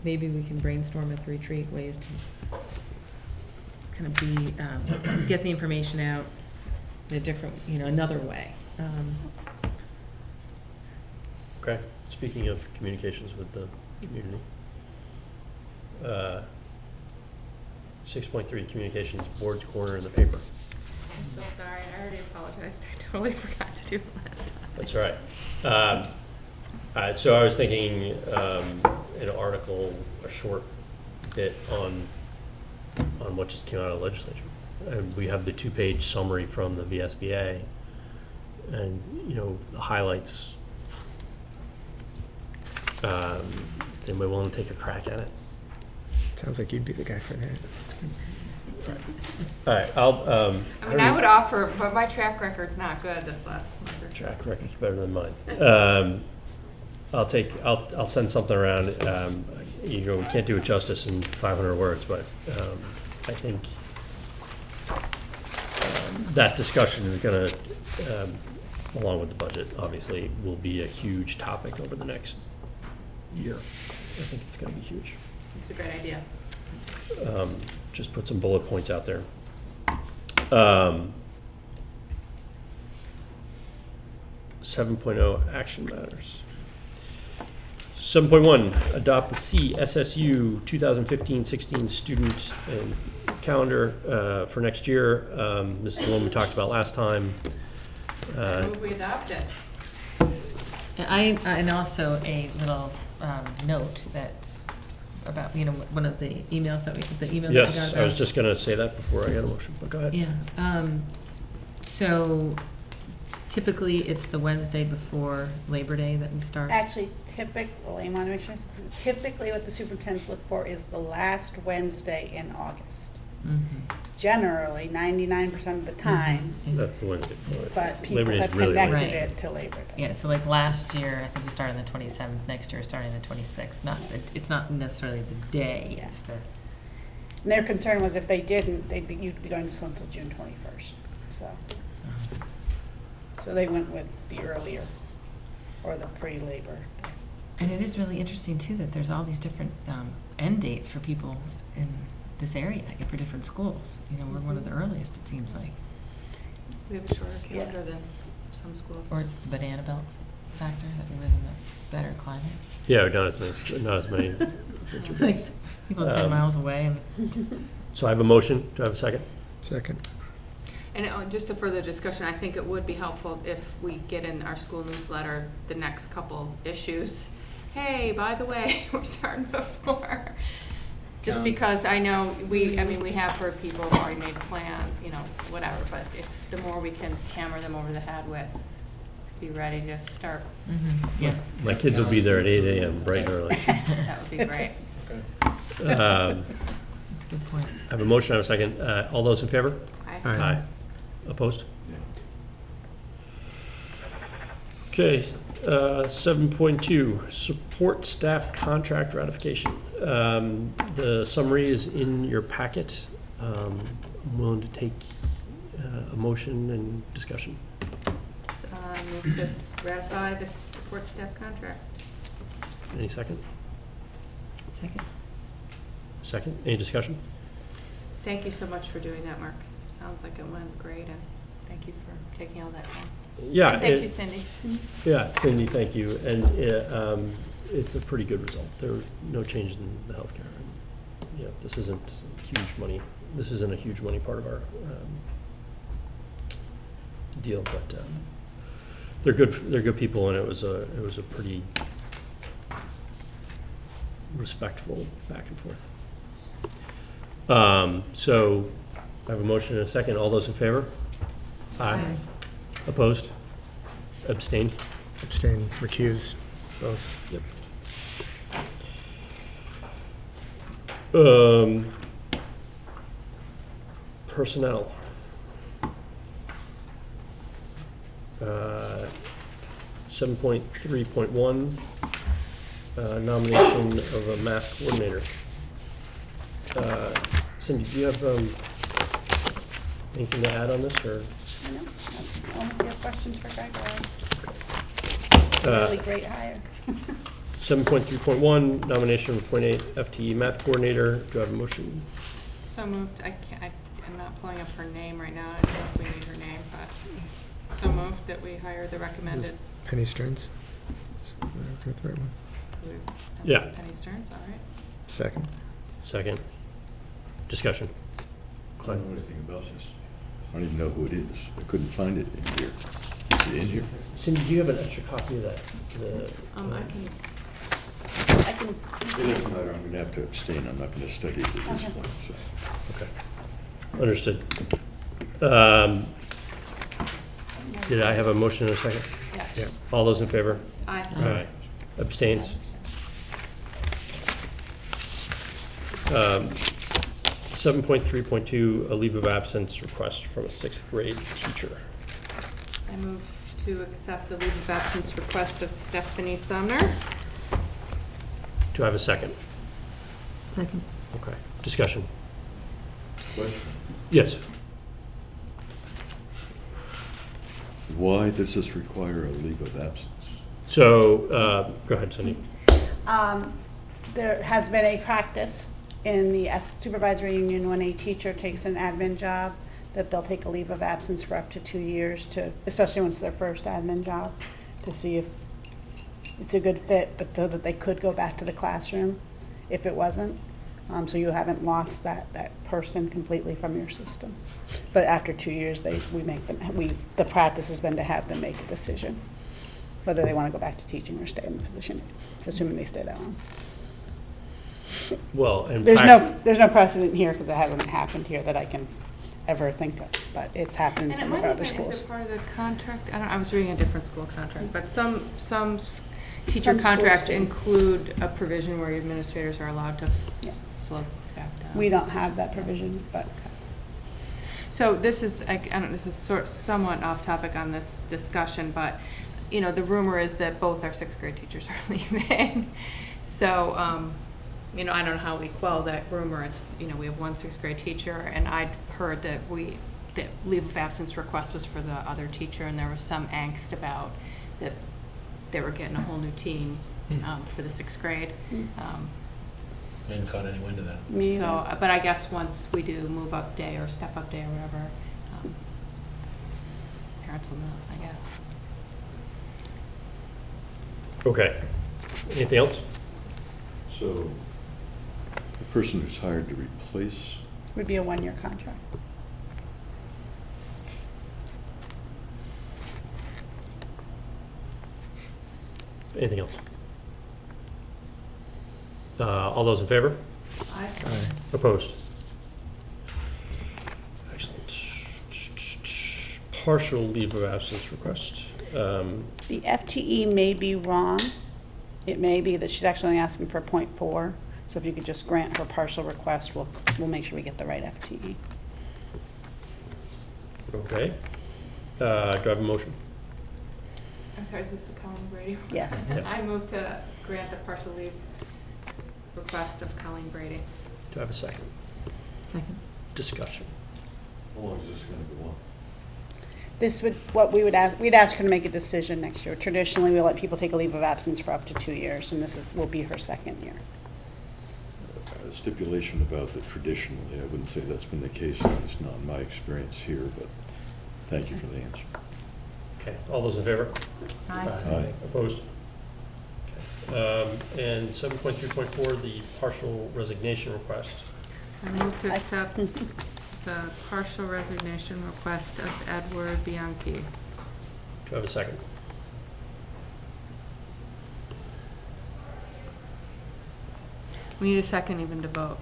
maybe we can brainstorm at the retreat ways to kind of be, get the information out in a different, another way. Okay, speaking of communications with the community. 6.3, communications, board's corner in the paper. I'm so sorry, I already apologized, I totally forgot to do it last time. That's all right. So I was thinking an article, a short bit on what just came out of the legislature. We have the 2-page summary from the VSBA, and the highlights. Is anybody willing to take a crack at it? Sounds like you'd be the guy for that. All right, I'll. I would offer, but my track record's not good this last quarter. Track record's better than mine. I'll send something around. We can't do it justice in 500 words, but I think that discussion is going to, along with the budget, obviously, will be a huge topic over the next year. I think it's going to be huge. It's a great idea. Just put some bullet points out there. 7.0 action matters. 7.1, adopt the CSSU 2015-16 student and calendar for next year. This is the one we talked about last time. Move we adopt it. And also a little note that's about, one of the emails that we got Yes, about. I was just going to say that before I got a motion, but go ahead. Yeah, so typically it's the Wednesday before Labor Day that we start. Actually, typically, I want to make sure, typically what the superintendents look for is the last Wednesday in August. Mhm. Generally, 99% of the time, That's the Wednesday before. but people Labor Day is have really late. connected Right. it to Labor Day. Yeah, so like last year, I think we started on the 27th, next year starting the 26th. It's not necessarily the day, Yeah. it's the, And their concern was if they didn't, you'd be going to school until June 21st, so. So they went with the earlier, or the pre-Labor. and it is really interesting too that there's all these different end dates for people in this area, like for different schools. We're one of the earliest, it seems like. We have a shorter calendar than some schools. Or it's the banana belt factor, that we live in a better climate. Yeah, not as many. Like, people 10 miles away. So I have a motion. Do I have a second? Second. And just a further discussion, I think it would be helpful if we get in our school newsletter the next couple issues. Hey, by the way, we're starting before. Just because I know we have heard people have already made a plan, whatever, but if the more we can hammer them over the head with, be ready to start, Yeah. My kids will be there at 8 a.m. bright and early. that would be great. Good point. I have a motion. I have a second. All those in favor? Aye. Aye. Opposed? Okay, 7.2, support staff contract ratification. The summary is in your packet. I'm willing to take a motion and discussion. Move to ratify the support staff contract. Any second? Second. Second, any discussion? Thank you so much for doing that, Mark. Sounds like it went great, and thank you for taking all that time. Yeah. And thank you, Cindy. Yeah, Cindy, thank you. And it's a pretty good result. There were no change in the healthcare. Yeah, this isn't huge money. This isn't a huge money part of our deal, but they're good. They're good people, and it was a pretty respectful back and forth. So I have a motion and a second. All those in favor? Aye. Opposed? Abstained? Abstain, recuse, both. Yep. Personnel. 7.3.1, nomination of a math coordinator. Cindy, do you have anything to add on this, or? I know, that's all of your questions for Greg. Uh, Really great hire. 7.3.1, nomination of .8 FTE math coordinator. Do I have a motion? So moved. I'm not pulling up her name right now. I don't know if we need her name, but so moved that we hire the recommended. Penny Stearns. Is that the right one? Yeah. Penny Stearns, all right. Second. Second. Discussion. I don't know anything about this. I don't even know who it is. I couldn't find it in here. Is it in here? Cindy, do you have an extra copy of that? I can. It doesn't matter. I'm going to have to abstain. I'm not going to study it at this point, so. Okay. Understood. Did I have a motion in a second? Yes. Yeah. All those in favor? Aye. Aye. Abstains? 7.3.2, a leave of absence request from a 6th grade teacher. I move to accept the leave of absence request of Stephanie Sumner. Do I have a second? Second. Okay. Discussion. Question. Yes. Why does this require a leave of absence? So, go ahead, Cindy. There has been a practice in the supervisory union when a teacher takes an admin job that they'll take a leave of absence for up to 2 years to, especially when it's their first admin job, to see if it's a good fit, but so that they could go back to the classroom if it wasn't. So you haven't lost that person completely from your system. But after 2 years, the practice has been to have them make a decision whether they want to go back to teaching or stay in the position, assuming they stay that long. Well, and There's no precedent here because it hasn't happened here that I can ever think of, but it's happened in And it some might of our have other been, is schools. it part of the contract? I was reading a different school contract, but some teacher Some schools contracts do. include a provision where administrators are allowed to Yeah. float back down. We don't have that provision, but So this is, I don't, this is somewhat off topic on this discussion, but, you know, the rumor is that both our 6th grade teachers are leaving. So, you know, I don't know how we quell that rumor. It's, you know, we have one 6th grade teacher, and I'd heard that that leave of absence request was for the other teacher, and there was some angst about that they were getting a whole new team for the 6th grade. I hadn't caught any wind of that. me either. So, but I guess once we do move up day or step up day or whatever, parents will know, I guess. Okay. Anything else? So, the person who's hired to replace, Would be a 1-year contract. Anything else? All those in favor? Aye. Opposed? Excellent. Partial leave of absence request. The FTE may be wrong. It may be that she's actually asking for 0.4. So if you could just grant her partial request, we'll make sure we get the right FTE. Okay. Do I have a motion? I'm sorry, is this the Colleen Brady? Yes. Yes. I move to grant the partial leave request of Colleen Brady. Do I have a second? Second. Discussion. How long is this gonna go on? This would, what we would ask, we'd ask her to make a decision next year. Traditionally, we let people take a leave of absence for up to 2 years, and this will be her second year. A stipulation about the traditionally, I wouldn't say that's been the case, it's not my experience here, but thank you for the answer. Okay, all those in favor? Aye. Opposed? Okay. And 7.3.4, the partial resignation request. I move to accept the partial resignation request of Edward Bianchi. Do I have a second? We need a second even to vote.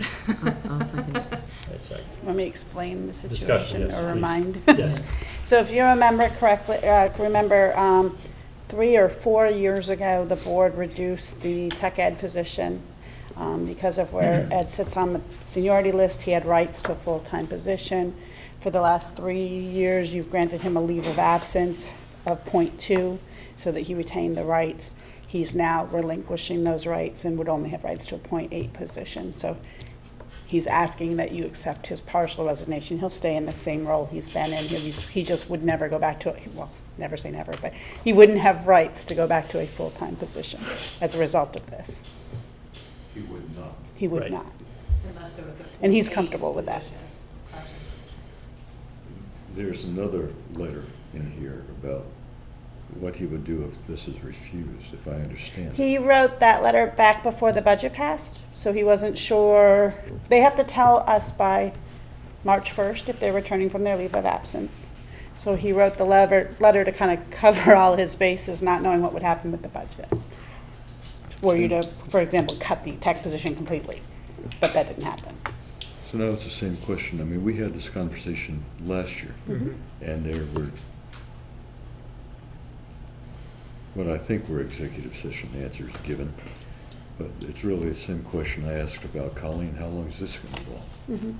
I'll second it. I'd second. Let me explain the Discussion, situation yes, or please. remind. Yes. So if you remember correctly, 3 or 4 years ago, the board reduced the tech ed position because of where Ed sits on the seniority list. He had rights to a full-time position. For the last 3 years, you've granted him a leave of absence of .2 so that he retained the rights. He's now relinquishing those rights and would only have rights to a .8 position. So he's asking that you accept his partial resignation. He'll stay in the same role he's been in. He just would never go back to, well, never say never, but he wouldn't have rights to go back to a full-time position as a result of this. He would not. He would Right. not. Unless there was a And he's 0.8 comfortable with that. position, classroom position. There's another letter in here about what he would do if this is refused, if I understand. He wrote that letter back before the budget passed, so he wasn't sure. They have to tell us by March 1st if they're returning from their leave of absence. So he wrote the letter to kind of cover all his bases, not knowing what would happen with the budget. Were you to, for example, cut the tech position completely, but that didn't happen. So now it's the same question. I mean, we had this conversation last year, and there were what I think were executive session answers given, but it's really the same question I asked about Colleen. How long is this going to go on?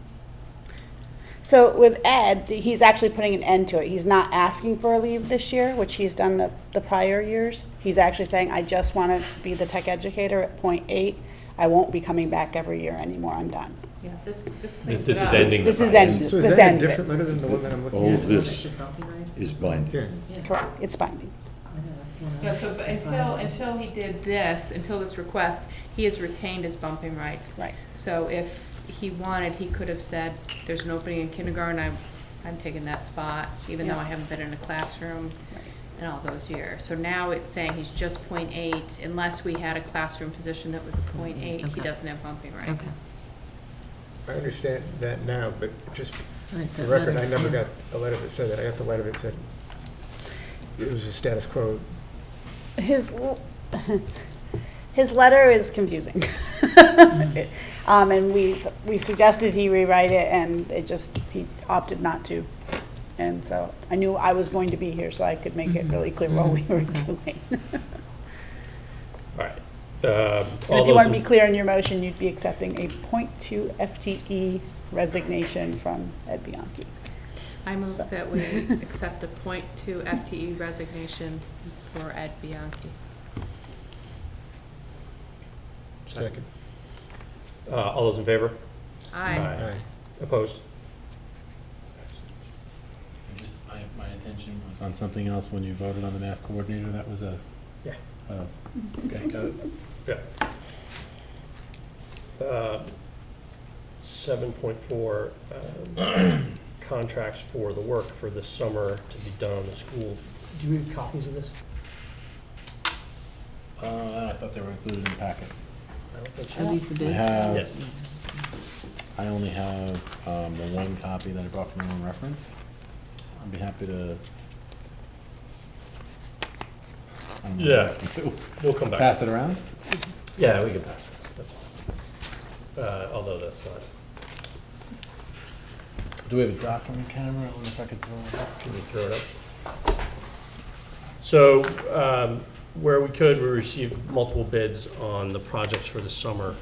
So with Ed, he's actually putting an end to it. He's not asking for a leave this year, which he's done the prior years. He's actually saying, I just want to be the tech educator at .8. I won't be coming back every year anymore. I'm done. Yeah, this cleans This it is up. ending. This the is process. end. So is This that a ends it. different letter than the one that I'm looking All at? of this is binding. Yeah. Correct. It's binding. Yeah, so but until he did this, until this request, he has retained his bumping rights. Right. So if he wanted, he could have said, there's an opening in kindergarten, I'm taking that spot, even though Yeah. I haven't been in a classroom Right. in all those years. So now it's saying he's just .8, unless we had a classroom position that was a .8, he Okay. doesn't have bumping rights. I understand that now, but just Right, for that the record, letter. I never got a letter that said that. I got the letter that said it was a status quo. His letter is confusing. And we suggested he rewrite it, and he opted not to. And so I knew I was going to be here, so I could make it really clear what we were doing. All right. And if you want to be clear in your motion, you'd be accepting a .2 FTE resignation from Ed Bianchi. I move So- that we accept a .2 FTE resignation for Ed Bianchi. Second. All those in favor? Aye. Aye. Opposed? Just my attention was on something else when you voted on the math coordinator. That was a. Yeah. Okay, got it. Yeah. 7.4, contracts for the work for the summer to be done on the school. Do you have copies of this? I thought they were included in the packet. I don't think Are so. these the bids? Yes. I only have the one copy that I brought from your own reference. I'd be happy to. I don't know Yeah. what I can do. We'll come back. Pass it around? Yeah, we can pass this. That's fine. Although that's not. Do we have a document camera? I wonder if I could throw it up. Can you throw it up? So, where we could, we received multiple bids on the projects for the summer.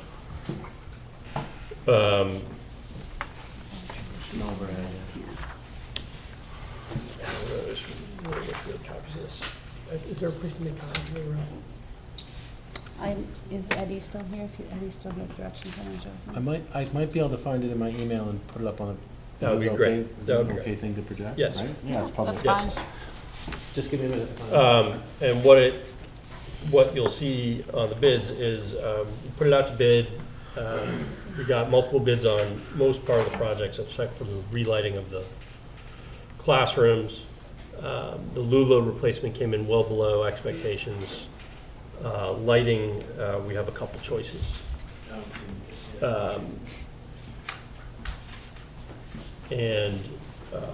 An overhead. Where are those copies of this? Is there a place to make copies of the room? Is Eddie still here? Eddie's still here, directions on our job. I might be able to find it in my email and put it up on the. That would be great. Is That it would be an okay great. thing to project? Yes. Right? Yeah, it's public. That's fine. Just give me a minute. And what you'll see on the bids is, we put it out to bid. We got multiple bids on most part of the projects, except for the relighting of the classrooms. The Lula replacement came in well below expectations. Lighting, we have a couple choices. And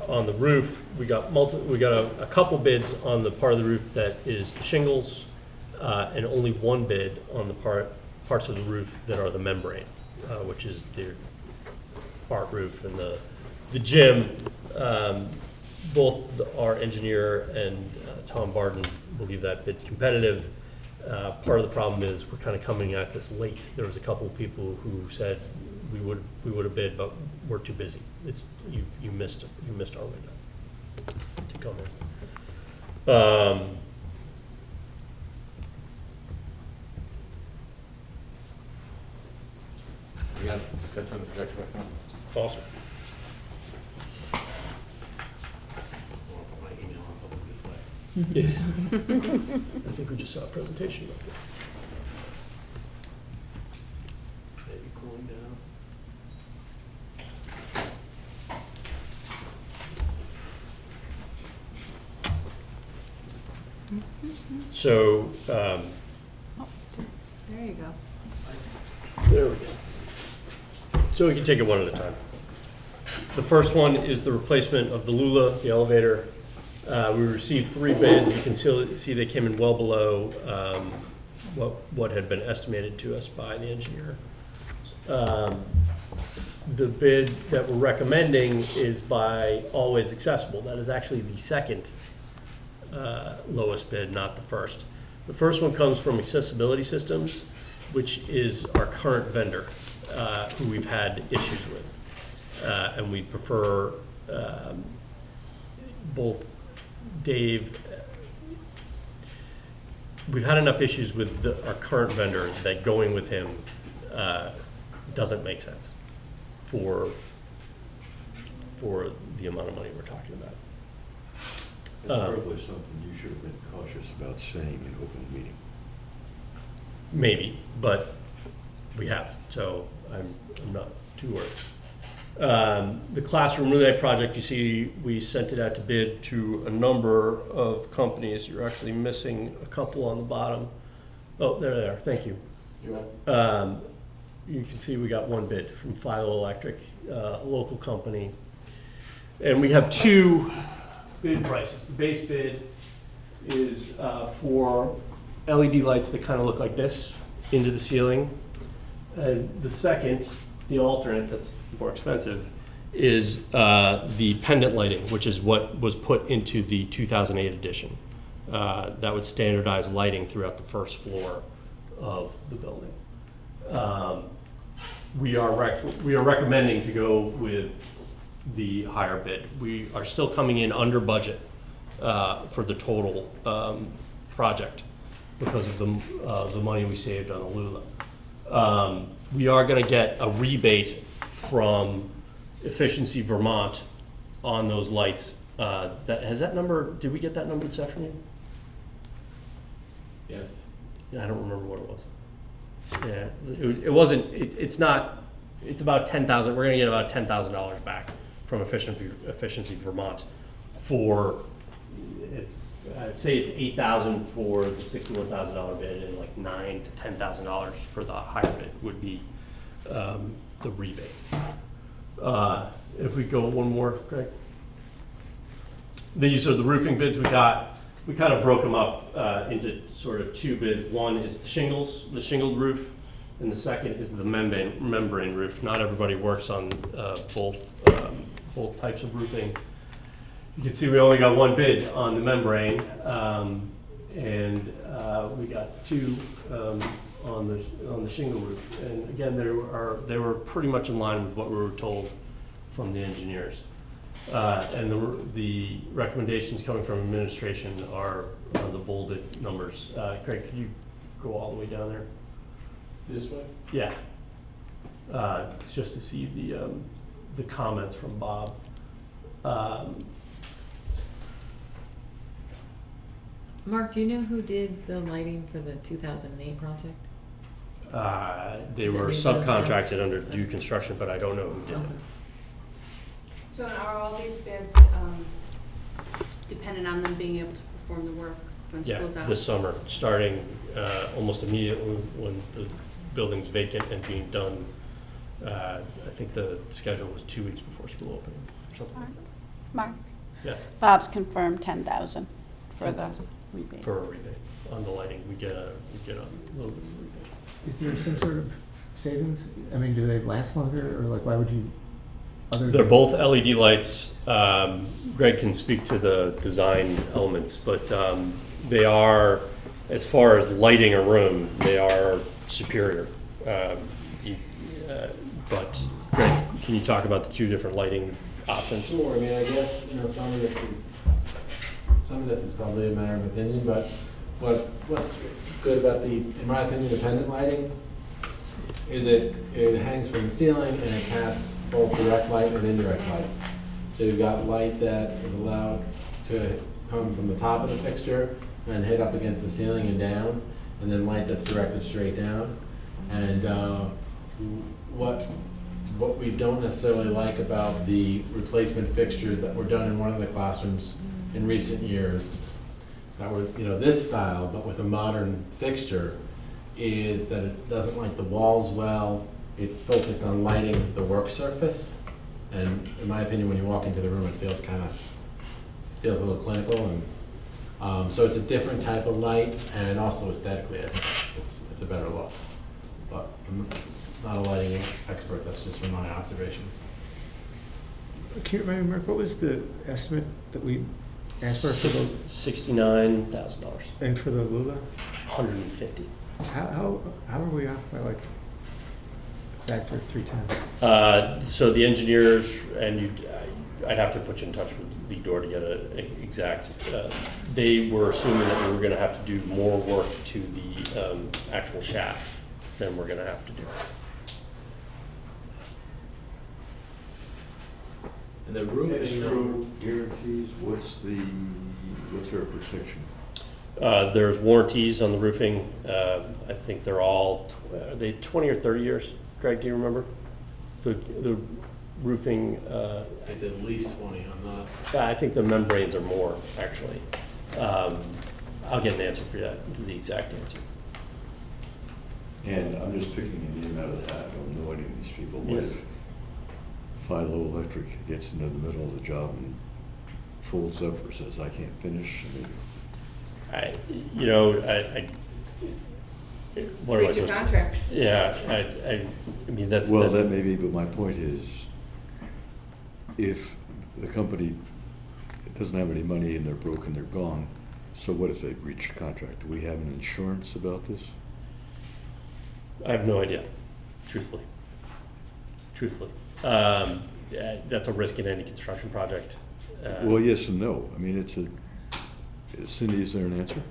on the roof, we got a couple bids on the part of the roof that is the shingles, and only one bid on the parts of the roof that are the membrane, which is the art roof and the gym. Both our engineer and Tom Barden believe that bid's competitive. Part of the problem is we're kind of coming at this late. There was a couple of people who said we would have bid, but we're too busy. You missed our window to come in. You got it. Just gotta turn the projector back on. Awesome. I'll put my email on public display. Yeah. I think we just saw a presentation about this. Maybe cooling down. So, There you go. there we go. So we can take it one at a time. The first one is the replacement of the Lula, the elevator. We received 3 bids. You can see they came in well below what had been estimated to us by the engineer. The bid that we're recommending is by Always Accessible. That is actually the second lowest bid, not the first. The first one comes from Accessibility Systems, which is our current vendor, who we've had issues with. And we prefer both Dave. We've had enough issues with our current vendor that going with him doesn't make sense for the amount of money we're talking about. That's probably something you should have been cautious about saying in open meeting. Maybe, but we have, so I'm not too worried. The classroom relay project, you see, we sent it out to bid to a number of companies. You're actually missing a couple on the bottom. Oh, there they are, thank you. You're welcome. You can see we got one bid from Philo Electric, a local company. And we have 2 bid prices. The base bid is for LED lights that kind of look like this into the ceiling. And the second, the alternate that's more expensive, is the pendant lighting, which is what was put into the 2008 edition. That would standardize lighting throughout the first floor of the building. We are recommending to go with the higher bid. We are still coming in under budget for the total project because of the money we saved on the Lula. We are going to get a rebate from Efficiency Vermont on those lights. Did we get that number this afternoon? Yes. Yeah, I don't remember what it was. Yeah, it wasn't, it's not, it's about 10,000, we're gonna get about $10,000 back from Efficiency Vermont for, I'd say it's $8,000 for the $61,000 bid and like $9,000 to $10,000 for the higher bid would be the rebate. If we go one more, Greg. These are the roofing bids we got. We kind of broke them up into sort of 2 bids. One is the shingled roof, and the second is the membrane roof. Not everybody works on both types of roofing. You can see we only got 1 bid on the membrane, and we got 2 on the shingle roof. And again, they were pretty much in line with what we were told from the engineers. And the recommendations coming from administration are the bolded numbers. Craig, could you go all the way down there? This way? Yeah. Just to see the comments from Bob. Mark, do you know who did the lighting for the 2008 project? They Is it were Reed subcontracted under Due Construction, but I don't know who did it. So are all these bids dependent on them being able to perform the work when Yeah, school's out? this summer, starting almost immediately when the building's vacant and being done. I think the schedule was 2 weeks before school opening or something like that. Mark, Yes, Bob's confirmed 10,000 for the 10,000. rebate. For a rebate on the lighting. We get a little bit of a rebate. Is there some sort of savings? I mean, do they last longer, or like, why would you? They're both LED lights. Greg can speak to the design elements, but they are, as far as lighting a room, they are superior. But Greg, can you talk about the two different lighting options? Sure, I mean, I guess, some of this is probably a matter of opinion, but what's good about in my opinion, dependent lighting is it hangs from the ceiling and it casts both direct light and indirect light. So you've got light that is allowed to come from the top of the fixture and hit up against the ceiling and down, and then light that's directed straight down. And what we don't necessarily like about the replacement fixtures that were done in one of the classrooms in recent years that were, this style, but with a modern fixture, is that it doesn't light the walls well. It's focused on lighting the work surface. And in my opinion, when you walk into the room, it feels a little clinical. And so it's a different type of light, and also aesthetically, I think it's a better look. But I'm not a lighting expert, that's just from my observations. Can you remind me, Mark, what was the estimate that we asked for the, $69,000. and for the Lula? 150. How are we off by like a factor of 3 times? So the engineers, and I'd have to put you in touch with the door to get an exact. They were assuming that we were going to have to do more work to the actual shaft than we're going to have to do. And the roofing, Escrow guarantees, what's our protection? There's warranties on the roofing. I think they're all, are they 20 or 30 years? Greg, do you remember? The roofing, it's at least 20, I'm not. I think the membranes are more, actually. I'll get an answer for that, the exact answer. And I'm just picking a name out of the hat, I don't know any of these people. Yes. If Philo Electric gets into the middle of the job and folds up or says, I can't finish, I mean, what am I Read your supposed to- contract. Yeah, I mean, that's. well, that may be, but my point is, if the company doesn't have any money and they're broken, they're gone, so what if they breach the contract? Do we have an insurance about this? I have no idea, truthfully. Yeah, that's a risk in any construction project. Well, yes and no. I mean, Cindy, is there an answer?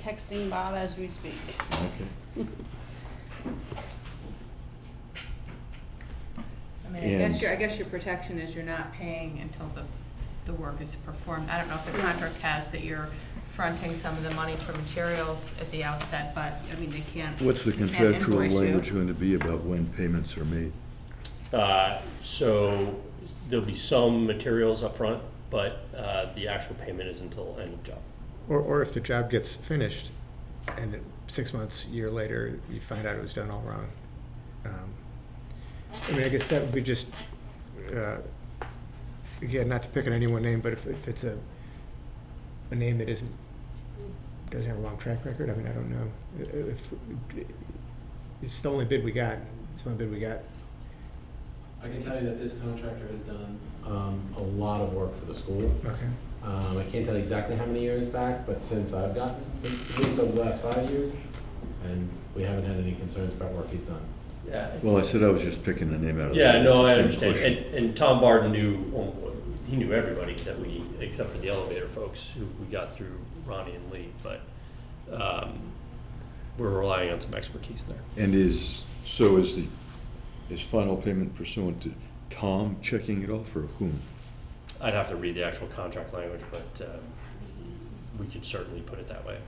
Texting Bob as we speak. Okay. I mean, And- I guess your protection is you're not paying until the work is performed. I don't know if the contract has that you're fronting some of the money for materials at the outset, but, I mean, they can't. What's the they can't contractual invoice you. language going to be about when payments are made? So there'll be some materials up front, but the actual payment is until end of job. Or if the job gets finished and 6 months, a year later, you find out it was done all wrong. I mean, I guess that would be just, again, not to pick on any one name, but if it's a name that doesn't have a long track record, I mean, I don't know. If it's the only bid we got, I can tell you that this contractor has done a lot of work for the school. Okay. I can't tell you exactly how many years back, but since at least over the last 5 years, and we haven't had any concerns about work he's done. Yeah. Well, I said I was just picking a name out of. Yeah, the no, I same understand. question. And Tom Barton he knew everybody that we, except for the elevator folks who we got through Ronnie and Lee, but we're relying on some expertise there. And is final payment pursuant to Tom checking it off or whom? I'd have to read the actual contract language, but we could certainly put it that way.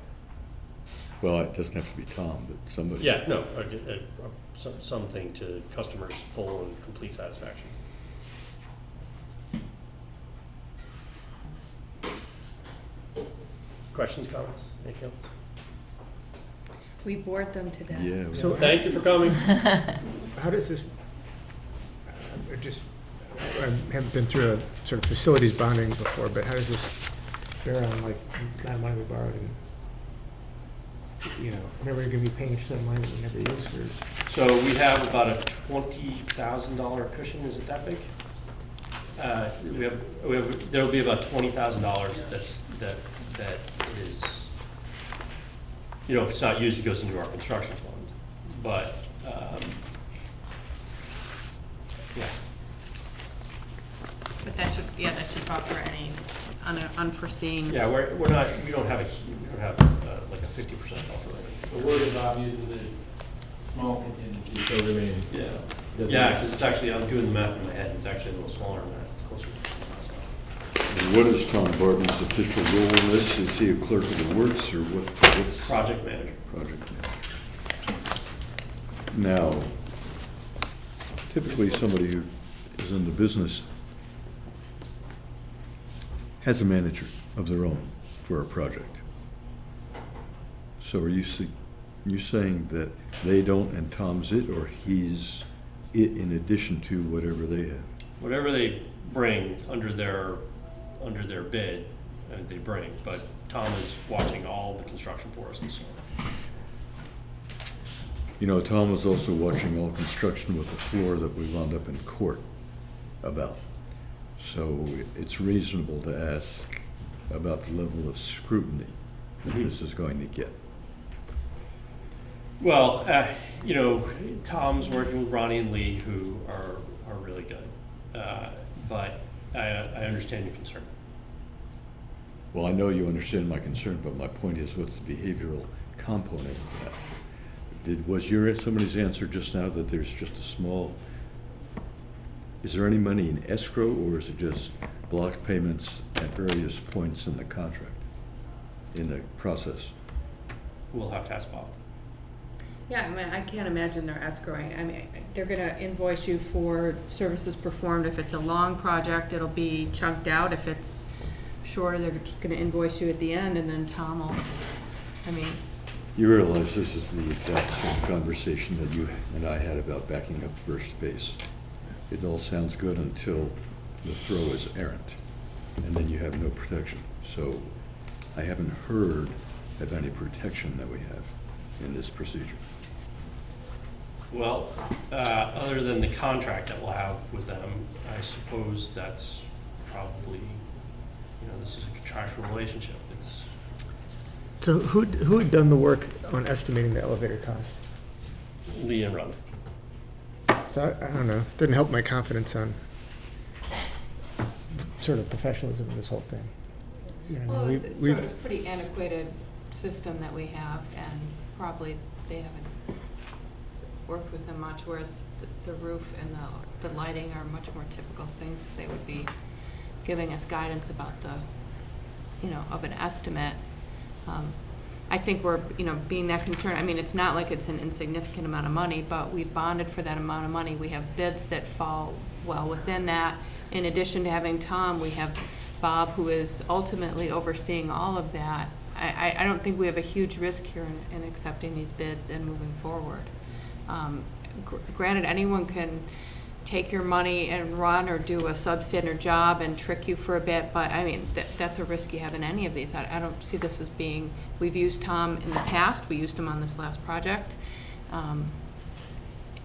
Well, it doesn't have to be Tom, but somebody. Yeah, no, something to customers' full and complete satisfaction. Questions, comments, anything else? We bored them to death. Yeah. we- So Thank you for coming. how does this, I haven't been through a sort of facilities bonding before, but how does this bear on like the amount of money we borrowed and, remember you're gonna be paying for some money that we never used or? So we have about a $20,000 cushion, is it that big? There'll be about $20,000 that is, if it's not used, it goes into our construction fund. But, yeah. But that should buffer any unforeseen. Yeah, we don't have like a 50% buffer or anything. The word that Bob uses is small contingency, so remain. Yeah. Yeah, because it's actually, I'm doing the math in my head, it's actually a little smaller than that, it's closer to $20,000. What is Tom Barton's official role in this? Is he a clerk of the works or what's? Project manager. Project manager. Now, typically somebody who is in the business has a manager of their own for a project. So are you saying that they don't and Tom's it, or he's it in addition to whatever they have? Whatever they bring under their bid, they bring, but Tom is watching all the construction for us and so on. Tom was also watching all construction with the floor that we wound up in court about. So it's reasonable to ask about the level of scrutiny that this is going to get. Well, Tom's working with Ronnie and Lee, who are really good, but I understand your concern. Well, I know you understand my concern, but my point is, what's the behavioral component of that? Was somebody's answer just now that there's just a small, is there any money in escrow, or is it just block payments at various points in the contract, in the process? We'll have to ask Bob. Yeah, I can't imagine they're escrowing. I mean, they're gonna invoice you for services performed. If it's a long project, it'll be chunked out. If it's shorter, they're just gonna invoice you at the end, and then Tom will, You realize this is the exact same conversation that you and I had about backing up first base. It all sounds good until the throw is errant, and then you have no protection. So I haven't heard of any protection that we have in this procedure. Well, other than the contract that we'll have with them, I suppose that's probably, this is a contractual relationship. It's So who had done the work on estimating the elevator cost? Lee and Ron. So I don't know, it didn't help my confidence on sort of professionalism in this whole thing. Well, it's a pretty antiquated system that we have, and probably they haven't worked with them much, whereas the roof and the lighting are much more typical things that they would be giving us guidance about of an estimate. I think we're, being that concerned, it's not like it's an insignificant amount of money, but we've bonded for that amount of money. We have bids that fall well within that. In addition to having Tom, we have Bob, who is ultimately overseeing all of that. I don't think we have a huge risk here in accepting these bids and moving forward. Granted, anyone can take your money and run or do a substandard job and trick you for a bit, but that's a risk you have in any of these. I don't see this as being, we've used Tom in the past, we used him on this last project,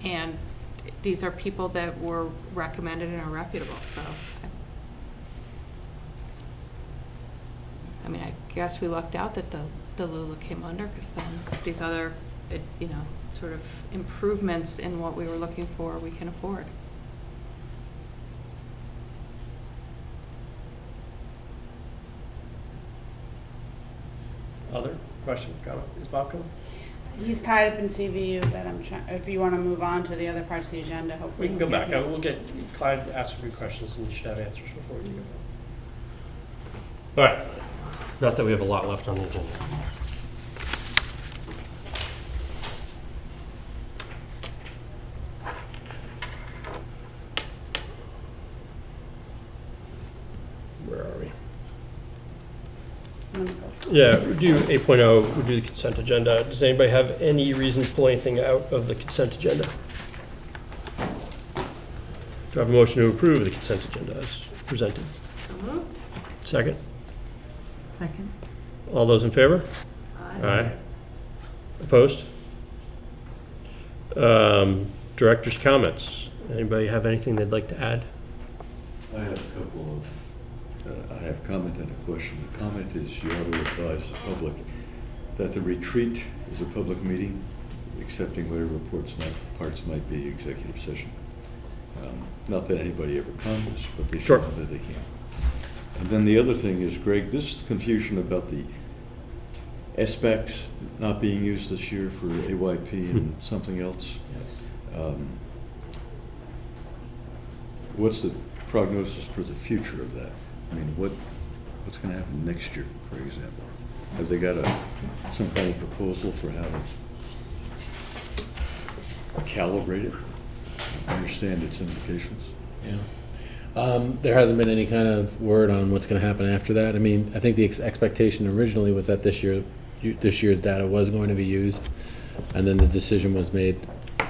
and these are people that were recommended and are reputable, so. I guess we lucked out that the Lula came under, because then these other sort of improvements in what we were looking for, we can afford. Other question, comment? Is Bob coming? He's tied up in CVU, but I'm trying, if you want to move on to the other parts of the agenda, hopefully. We can come we'll back. get him. We'll get Clyde to ask a few questions, and you should have answers before you go. All right. Not that we have a lot left on the agenda. Where are we? I'm gonna go. Yeah, we do 8.0, we do the consent agenda. Does anybody have any reason to pull anything out of the consent agenda? Do I have a motion to approve the consent agenda as presented? Second? Second. All those in favor? Aye. Opposed? Director's comments. Anybody have anything they'd like to add? I have a couple of, I have comment and a question. The comment is you ought to advise the public that the retreat is a public meeting, accepting whatever parts might be executive session. Not that anybody ever comes, but they should know that they can. And then the other thing is, Greg, this confusion about the SBACs not being used this year for AYP and something else. Yes. What's the prognosis for the future of that? I mean, what's going to happen next year, for example? Have they got some kind of proposal for how to calibrate it? Understand its implications? Yeah. There hasn't been any kind of word on what's going to happen after that. I mean, I think the expectation originally was that this year's data was going to be used, and then the decision was made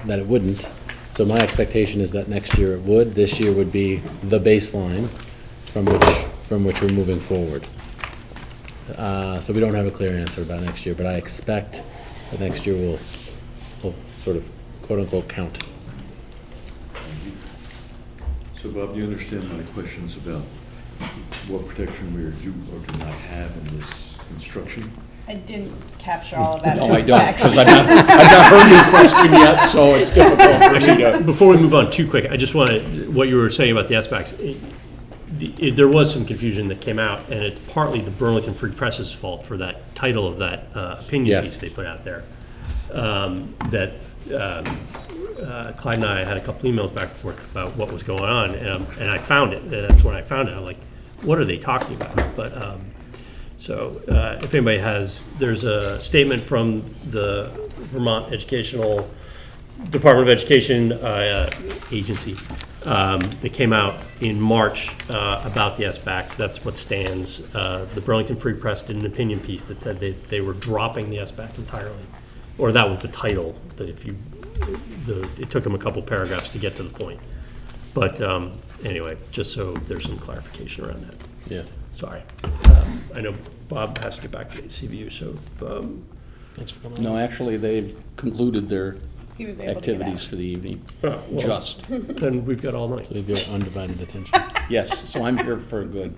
that it wouldn't. So my expectation is that next year it would. This year would be the baseline from which we're moving forward. So we don't have a clear answer about next year, but I expect that next year will sort of quote unquote count. So, Bob, do you understand my questions about what protection we do or do not have in this construction? I didn't capture all of that. No, in I don't, text. because I've not heard your question yet, so it's difficult for me to. Before we move on too quick, I just want to, what you were saying about the SBACs, there was some confusion that came out, and it's partly the Burlington Free Press's fault for that title of that opinion piece they put out there. Clyde and I had a couple emails back and forth about what was going on, and I found it. That's when I found it. I'm like, what are they talking about? But so if anybody there's a statement from the Vermont Department of Education agency that came out in March about the SBACs. That's what stands. The Burlington Free Press did an opinion piece that said they were dropping the SBAC entirely, or that was the title. That it took them a couple paragraphs to get to the point. But anyway, just so there's some clarification around that. Yeah. Sorry. I know Bob has to get back to the CVU, so if, No, actually, they've concluded their He was able to get activities out. for the evening. well, Just. then we've got all night. So they've got undivided attention. Yes, so I'm here for good.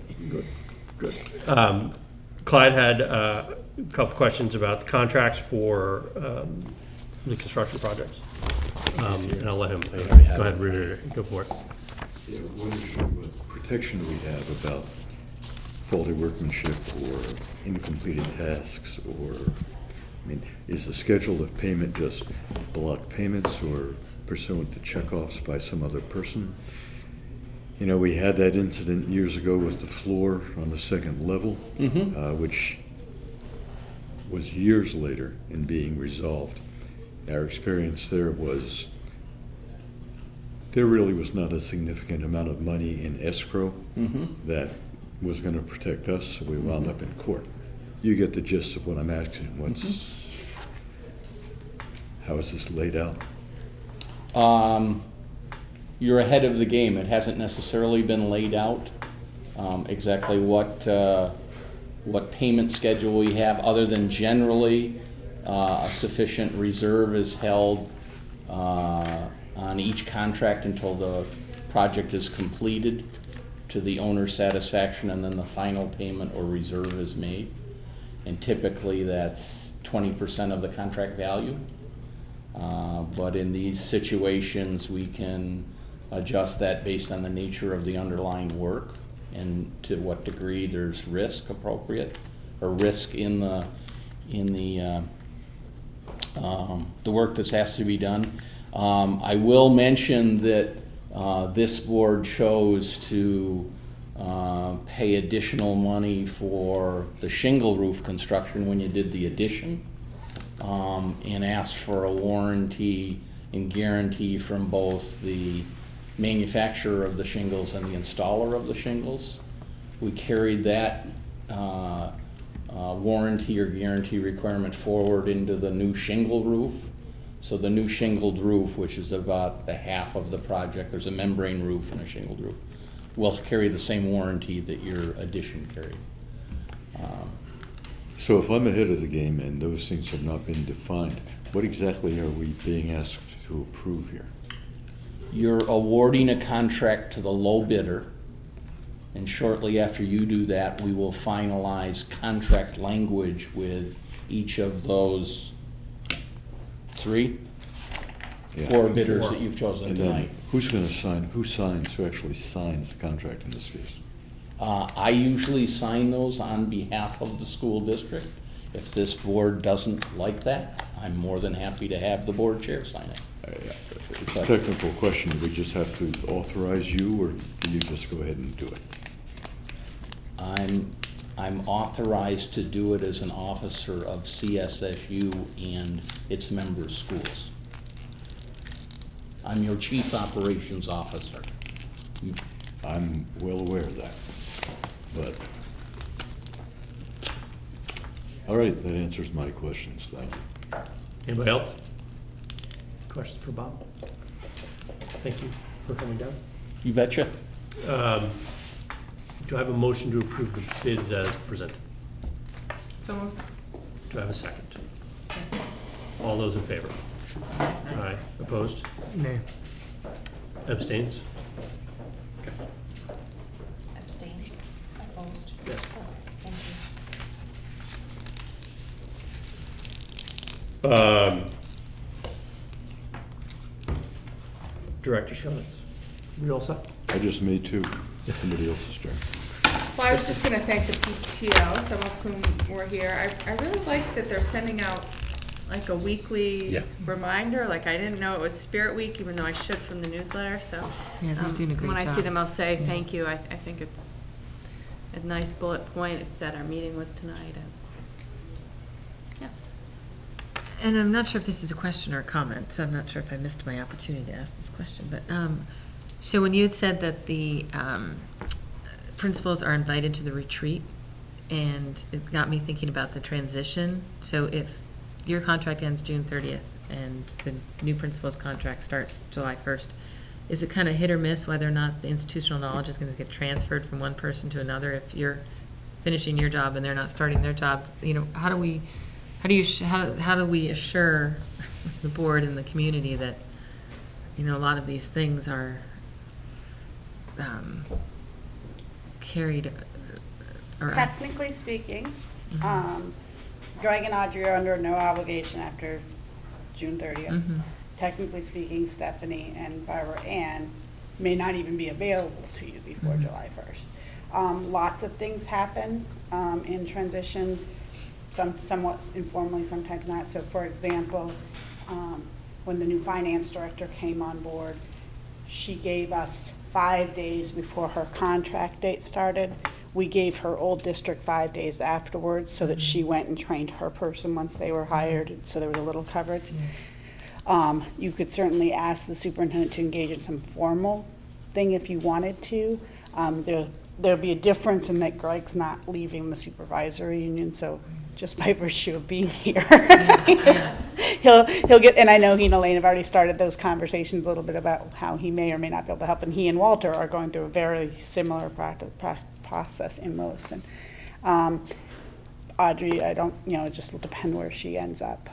Good. Clyde had a couple questions about the contracts for the construction projects. And I'll let him, go ahead, go for it. Yeah, what protection do we have about faulty workmanship or incompleted tasks, or, I mean, is the schedule of payment just block payments or pursuant to checkoffs by some other person? You know, we had that incident years ago with the floor on the second level, which was years later in being resolved. Our experience there was there really was not a significant amount of money in escrow that was going to protect us, so we wound up in court. You get the gist of what I'm asking. How is this laid out? You're ahead of the game. It hasn't necessarily been laid out exactly what payment schedule we have, other than generally a sufficient reserve is held on each contract until the project is completed to the owner's satisfaction, and then the final payment or reserve is made. And typically that's 20% of the contract value. But in these situations, we can adjust that based on the nature of the underlying work and to what degree there's risk appropriate, or risk in the work that's has to be done. I will mention that this board chose to pay additional money for the shingle roof construction when you did the addition, and asked for a warranty and guarantee from both the manufacturer of the shingles and the installer of the shingles. We carried that warranty or guarantee requirement forward into the new shingle roof. So the new shingled roof, which is about the half of the project, there's a membrane roof and a shingled roof, will carry the same warranty that your addition carried. So if I'm ahead of the game and those things have not been defined, what exactly are we being asked to approve here? You're awarding a contract to the low bidder, and shortly after you do that, we will finalize contract language with each of those four bidders that you've chosen And tonight. then who's going to sign, who actually signs the contract in this case? I usually sign those on behalf of the school district. If this board doesn't like that, I'm more than happy to have the board chair sign it. It's a technical question. Do we just have to authorize you, or do you just go ahead and do it? I'm authorized to do it as an officer of CSSU and its member schools. I'm your chief operations officer. I'm well aware of that, but, all right, that answers my questions, thank you. Anybody else? Questions for Bob? Thank you for coming down. You betcha. Do I have a motion to approve the bids as presented? So moved. Do I have a second? All those in favor? Aye. Opposed? Nay. Abstains? Abstain, opposed? Yes. Thank you. Director's comments. We all set? I just made two. Somebody else's turn. Well, I was just gonna thank the PTO, some of whom were here. I really like that they're sending out like a weekly reminder. Like, I didn't know it was Spirit Week, even though I should from the newsletter, so. Yeah, they're doing a great When I see job. them, I'll say thank you. I think it's a nice bullet point. It said our meeting was tonight, and And I'm not sure if this is a question or a comment, so I'm not sure if I missed my opportunity to ask this question, but, so when you had said that the principals are invited to the retreat, and it got me thinking about the transition, so if your contract ends June 30th and the new principal's contract starts July 1st, is it kind of hit or miss whether or not the institutional knowledge is going to get transferred from one person to another if you're finishing your job and they're not starting their job? You know, how do we assure the board and the community that, you know, a lot of these things are carried or Technically speaking, Greg and Audrey are under no obligation after June 30th. Technically speaking, Stephanie and Barbara Ann may not even be available to you before July 1st. Lots of things happen in transitions, somewhat informally, sometimes not. So for example, when the new finance director came on board, she gave us 5 days before her contract date started. We gave her old district 5 days afterwards so that she went and trained her person once they were hired, so there was a little coverage. You could certainly ask the superintendent to engage in some formal thing if you wanted to. There'll be a difference in that Greg's not leaving the supervisory union, so just by virtue of being here, he'll get, and I know he and Elaine have already started those conversations a little bit about how he may or may not be able to help, and he and Walter are going through a very similar process in Williston. Audrey, I don't, it just will depend where she ends up.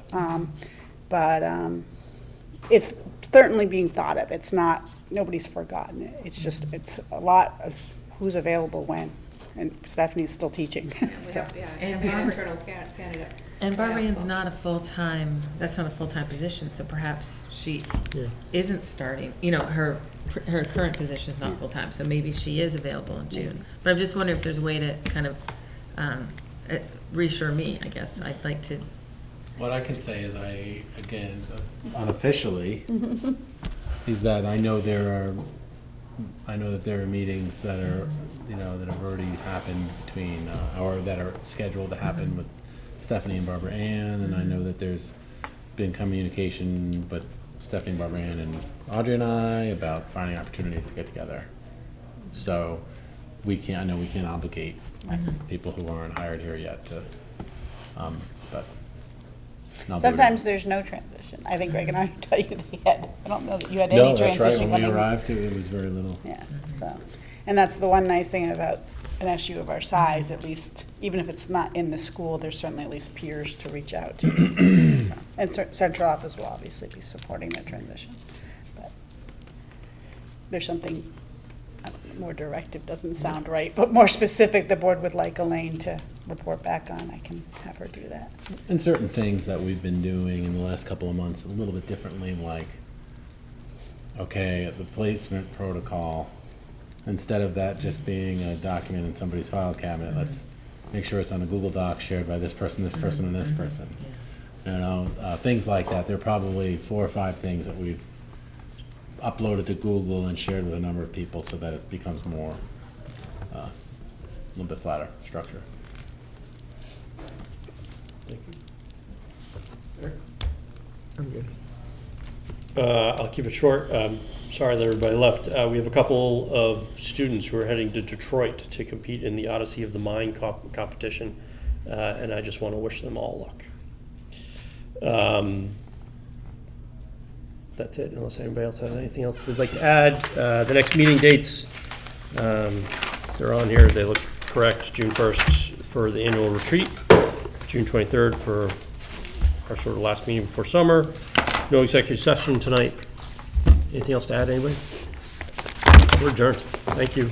But it's certainly being thought of. It's not, nobody's forgotten it. It's just, it's a lot of who's available when. And Stephanie's still teaching. we have, And an Barbara- internal candidate. And Barbara Ann's not a full-time, that's not a full-time position, so perhaps she Yeah. isn't starting, her current position is not full-time, so maybe she is available in June. But I'm just wondering if there's a way to kind of reassure me, I guess. I'd like to, What I can say is unofficially, is that I know that there are meetings that are, that have already happened between, or that are scheduled to happen with Stephanie and Barbara Ann, and I know that there's been communication with Stephanie and Barbara Ann and Audrey and I about finding opportunities to get together. So I know we can't obligate people who aren't hired here yet to, but. Sometimes there's no transition. I think Greg and I tell you I don't know that you had No, any that's transition. right. When we coming. arrived, it was very little. Yeah, so, and that's the one nice thing about an SU of our size, at least, even if it's not in the school, there's certainly at least peers to reach out to. So, and central office will obviously be supporting that transition. But there's something, more directive doesn't sound right, but more specific the board would like Elaine to report back on, I can have her do that. And certain things that we've been doing in the last couple of months a little bit differently, like, okay, the placement protocol, instead of that just being a document in somebody's file cabinet, let's make sure it's on a Google Doc shared by this person, and this person. Things like that. There are probably 4 or 5 things that we've uploaded to Google and shared with a number of people so that it becomes more, a little bit flatter structure. Thank you. I'm good. I'll keep it short. Sorry that everybody left. We have a couple of students who are heading to Detroit to compete in the Odyssey of the Mind competition, and I just want to wish them all luck. That's it, unless anybody else has anything else they'd like to add. The next meeting dates, they're on here. They look correct. June 1st for the annual retreat, June 23rd for our sort of last meeting before summer. No executive session tonight. Anything else to add, anybody? We're adjourned. Thank you.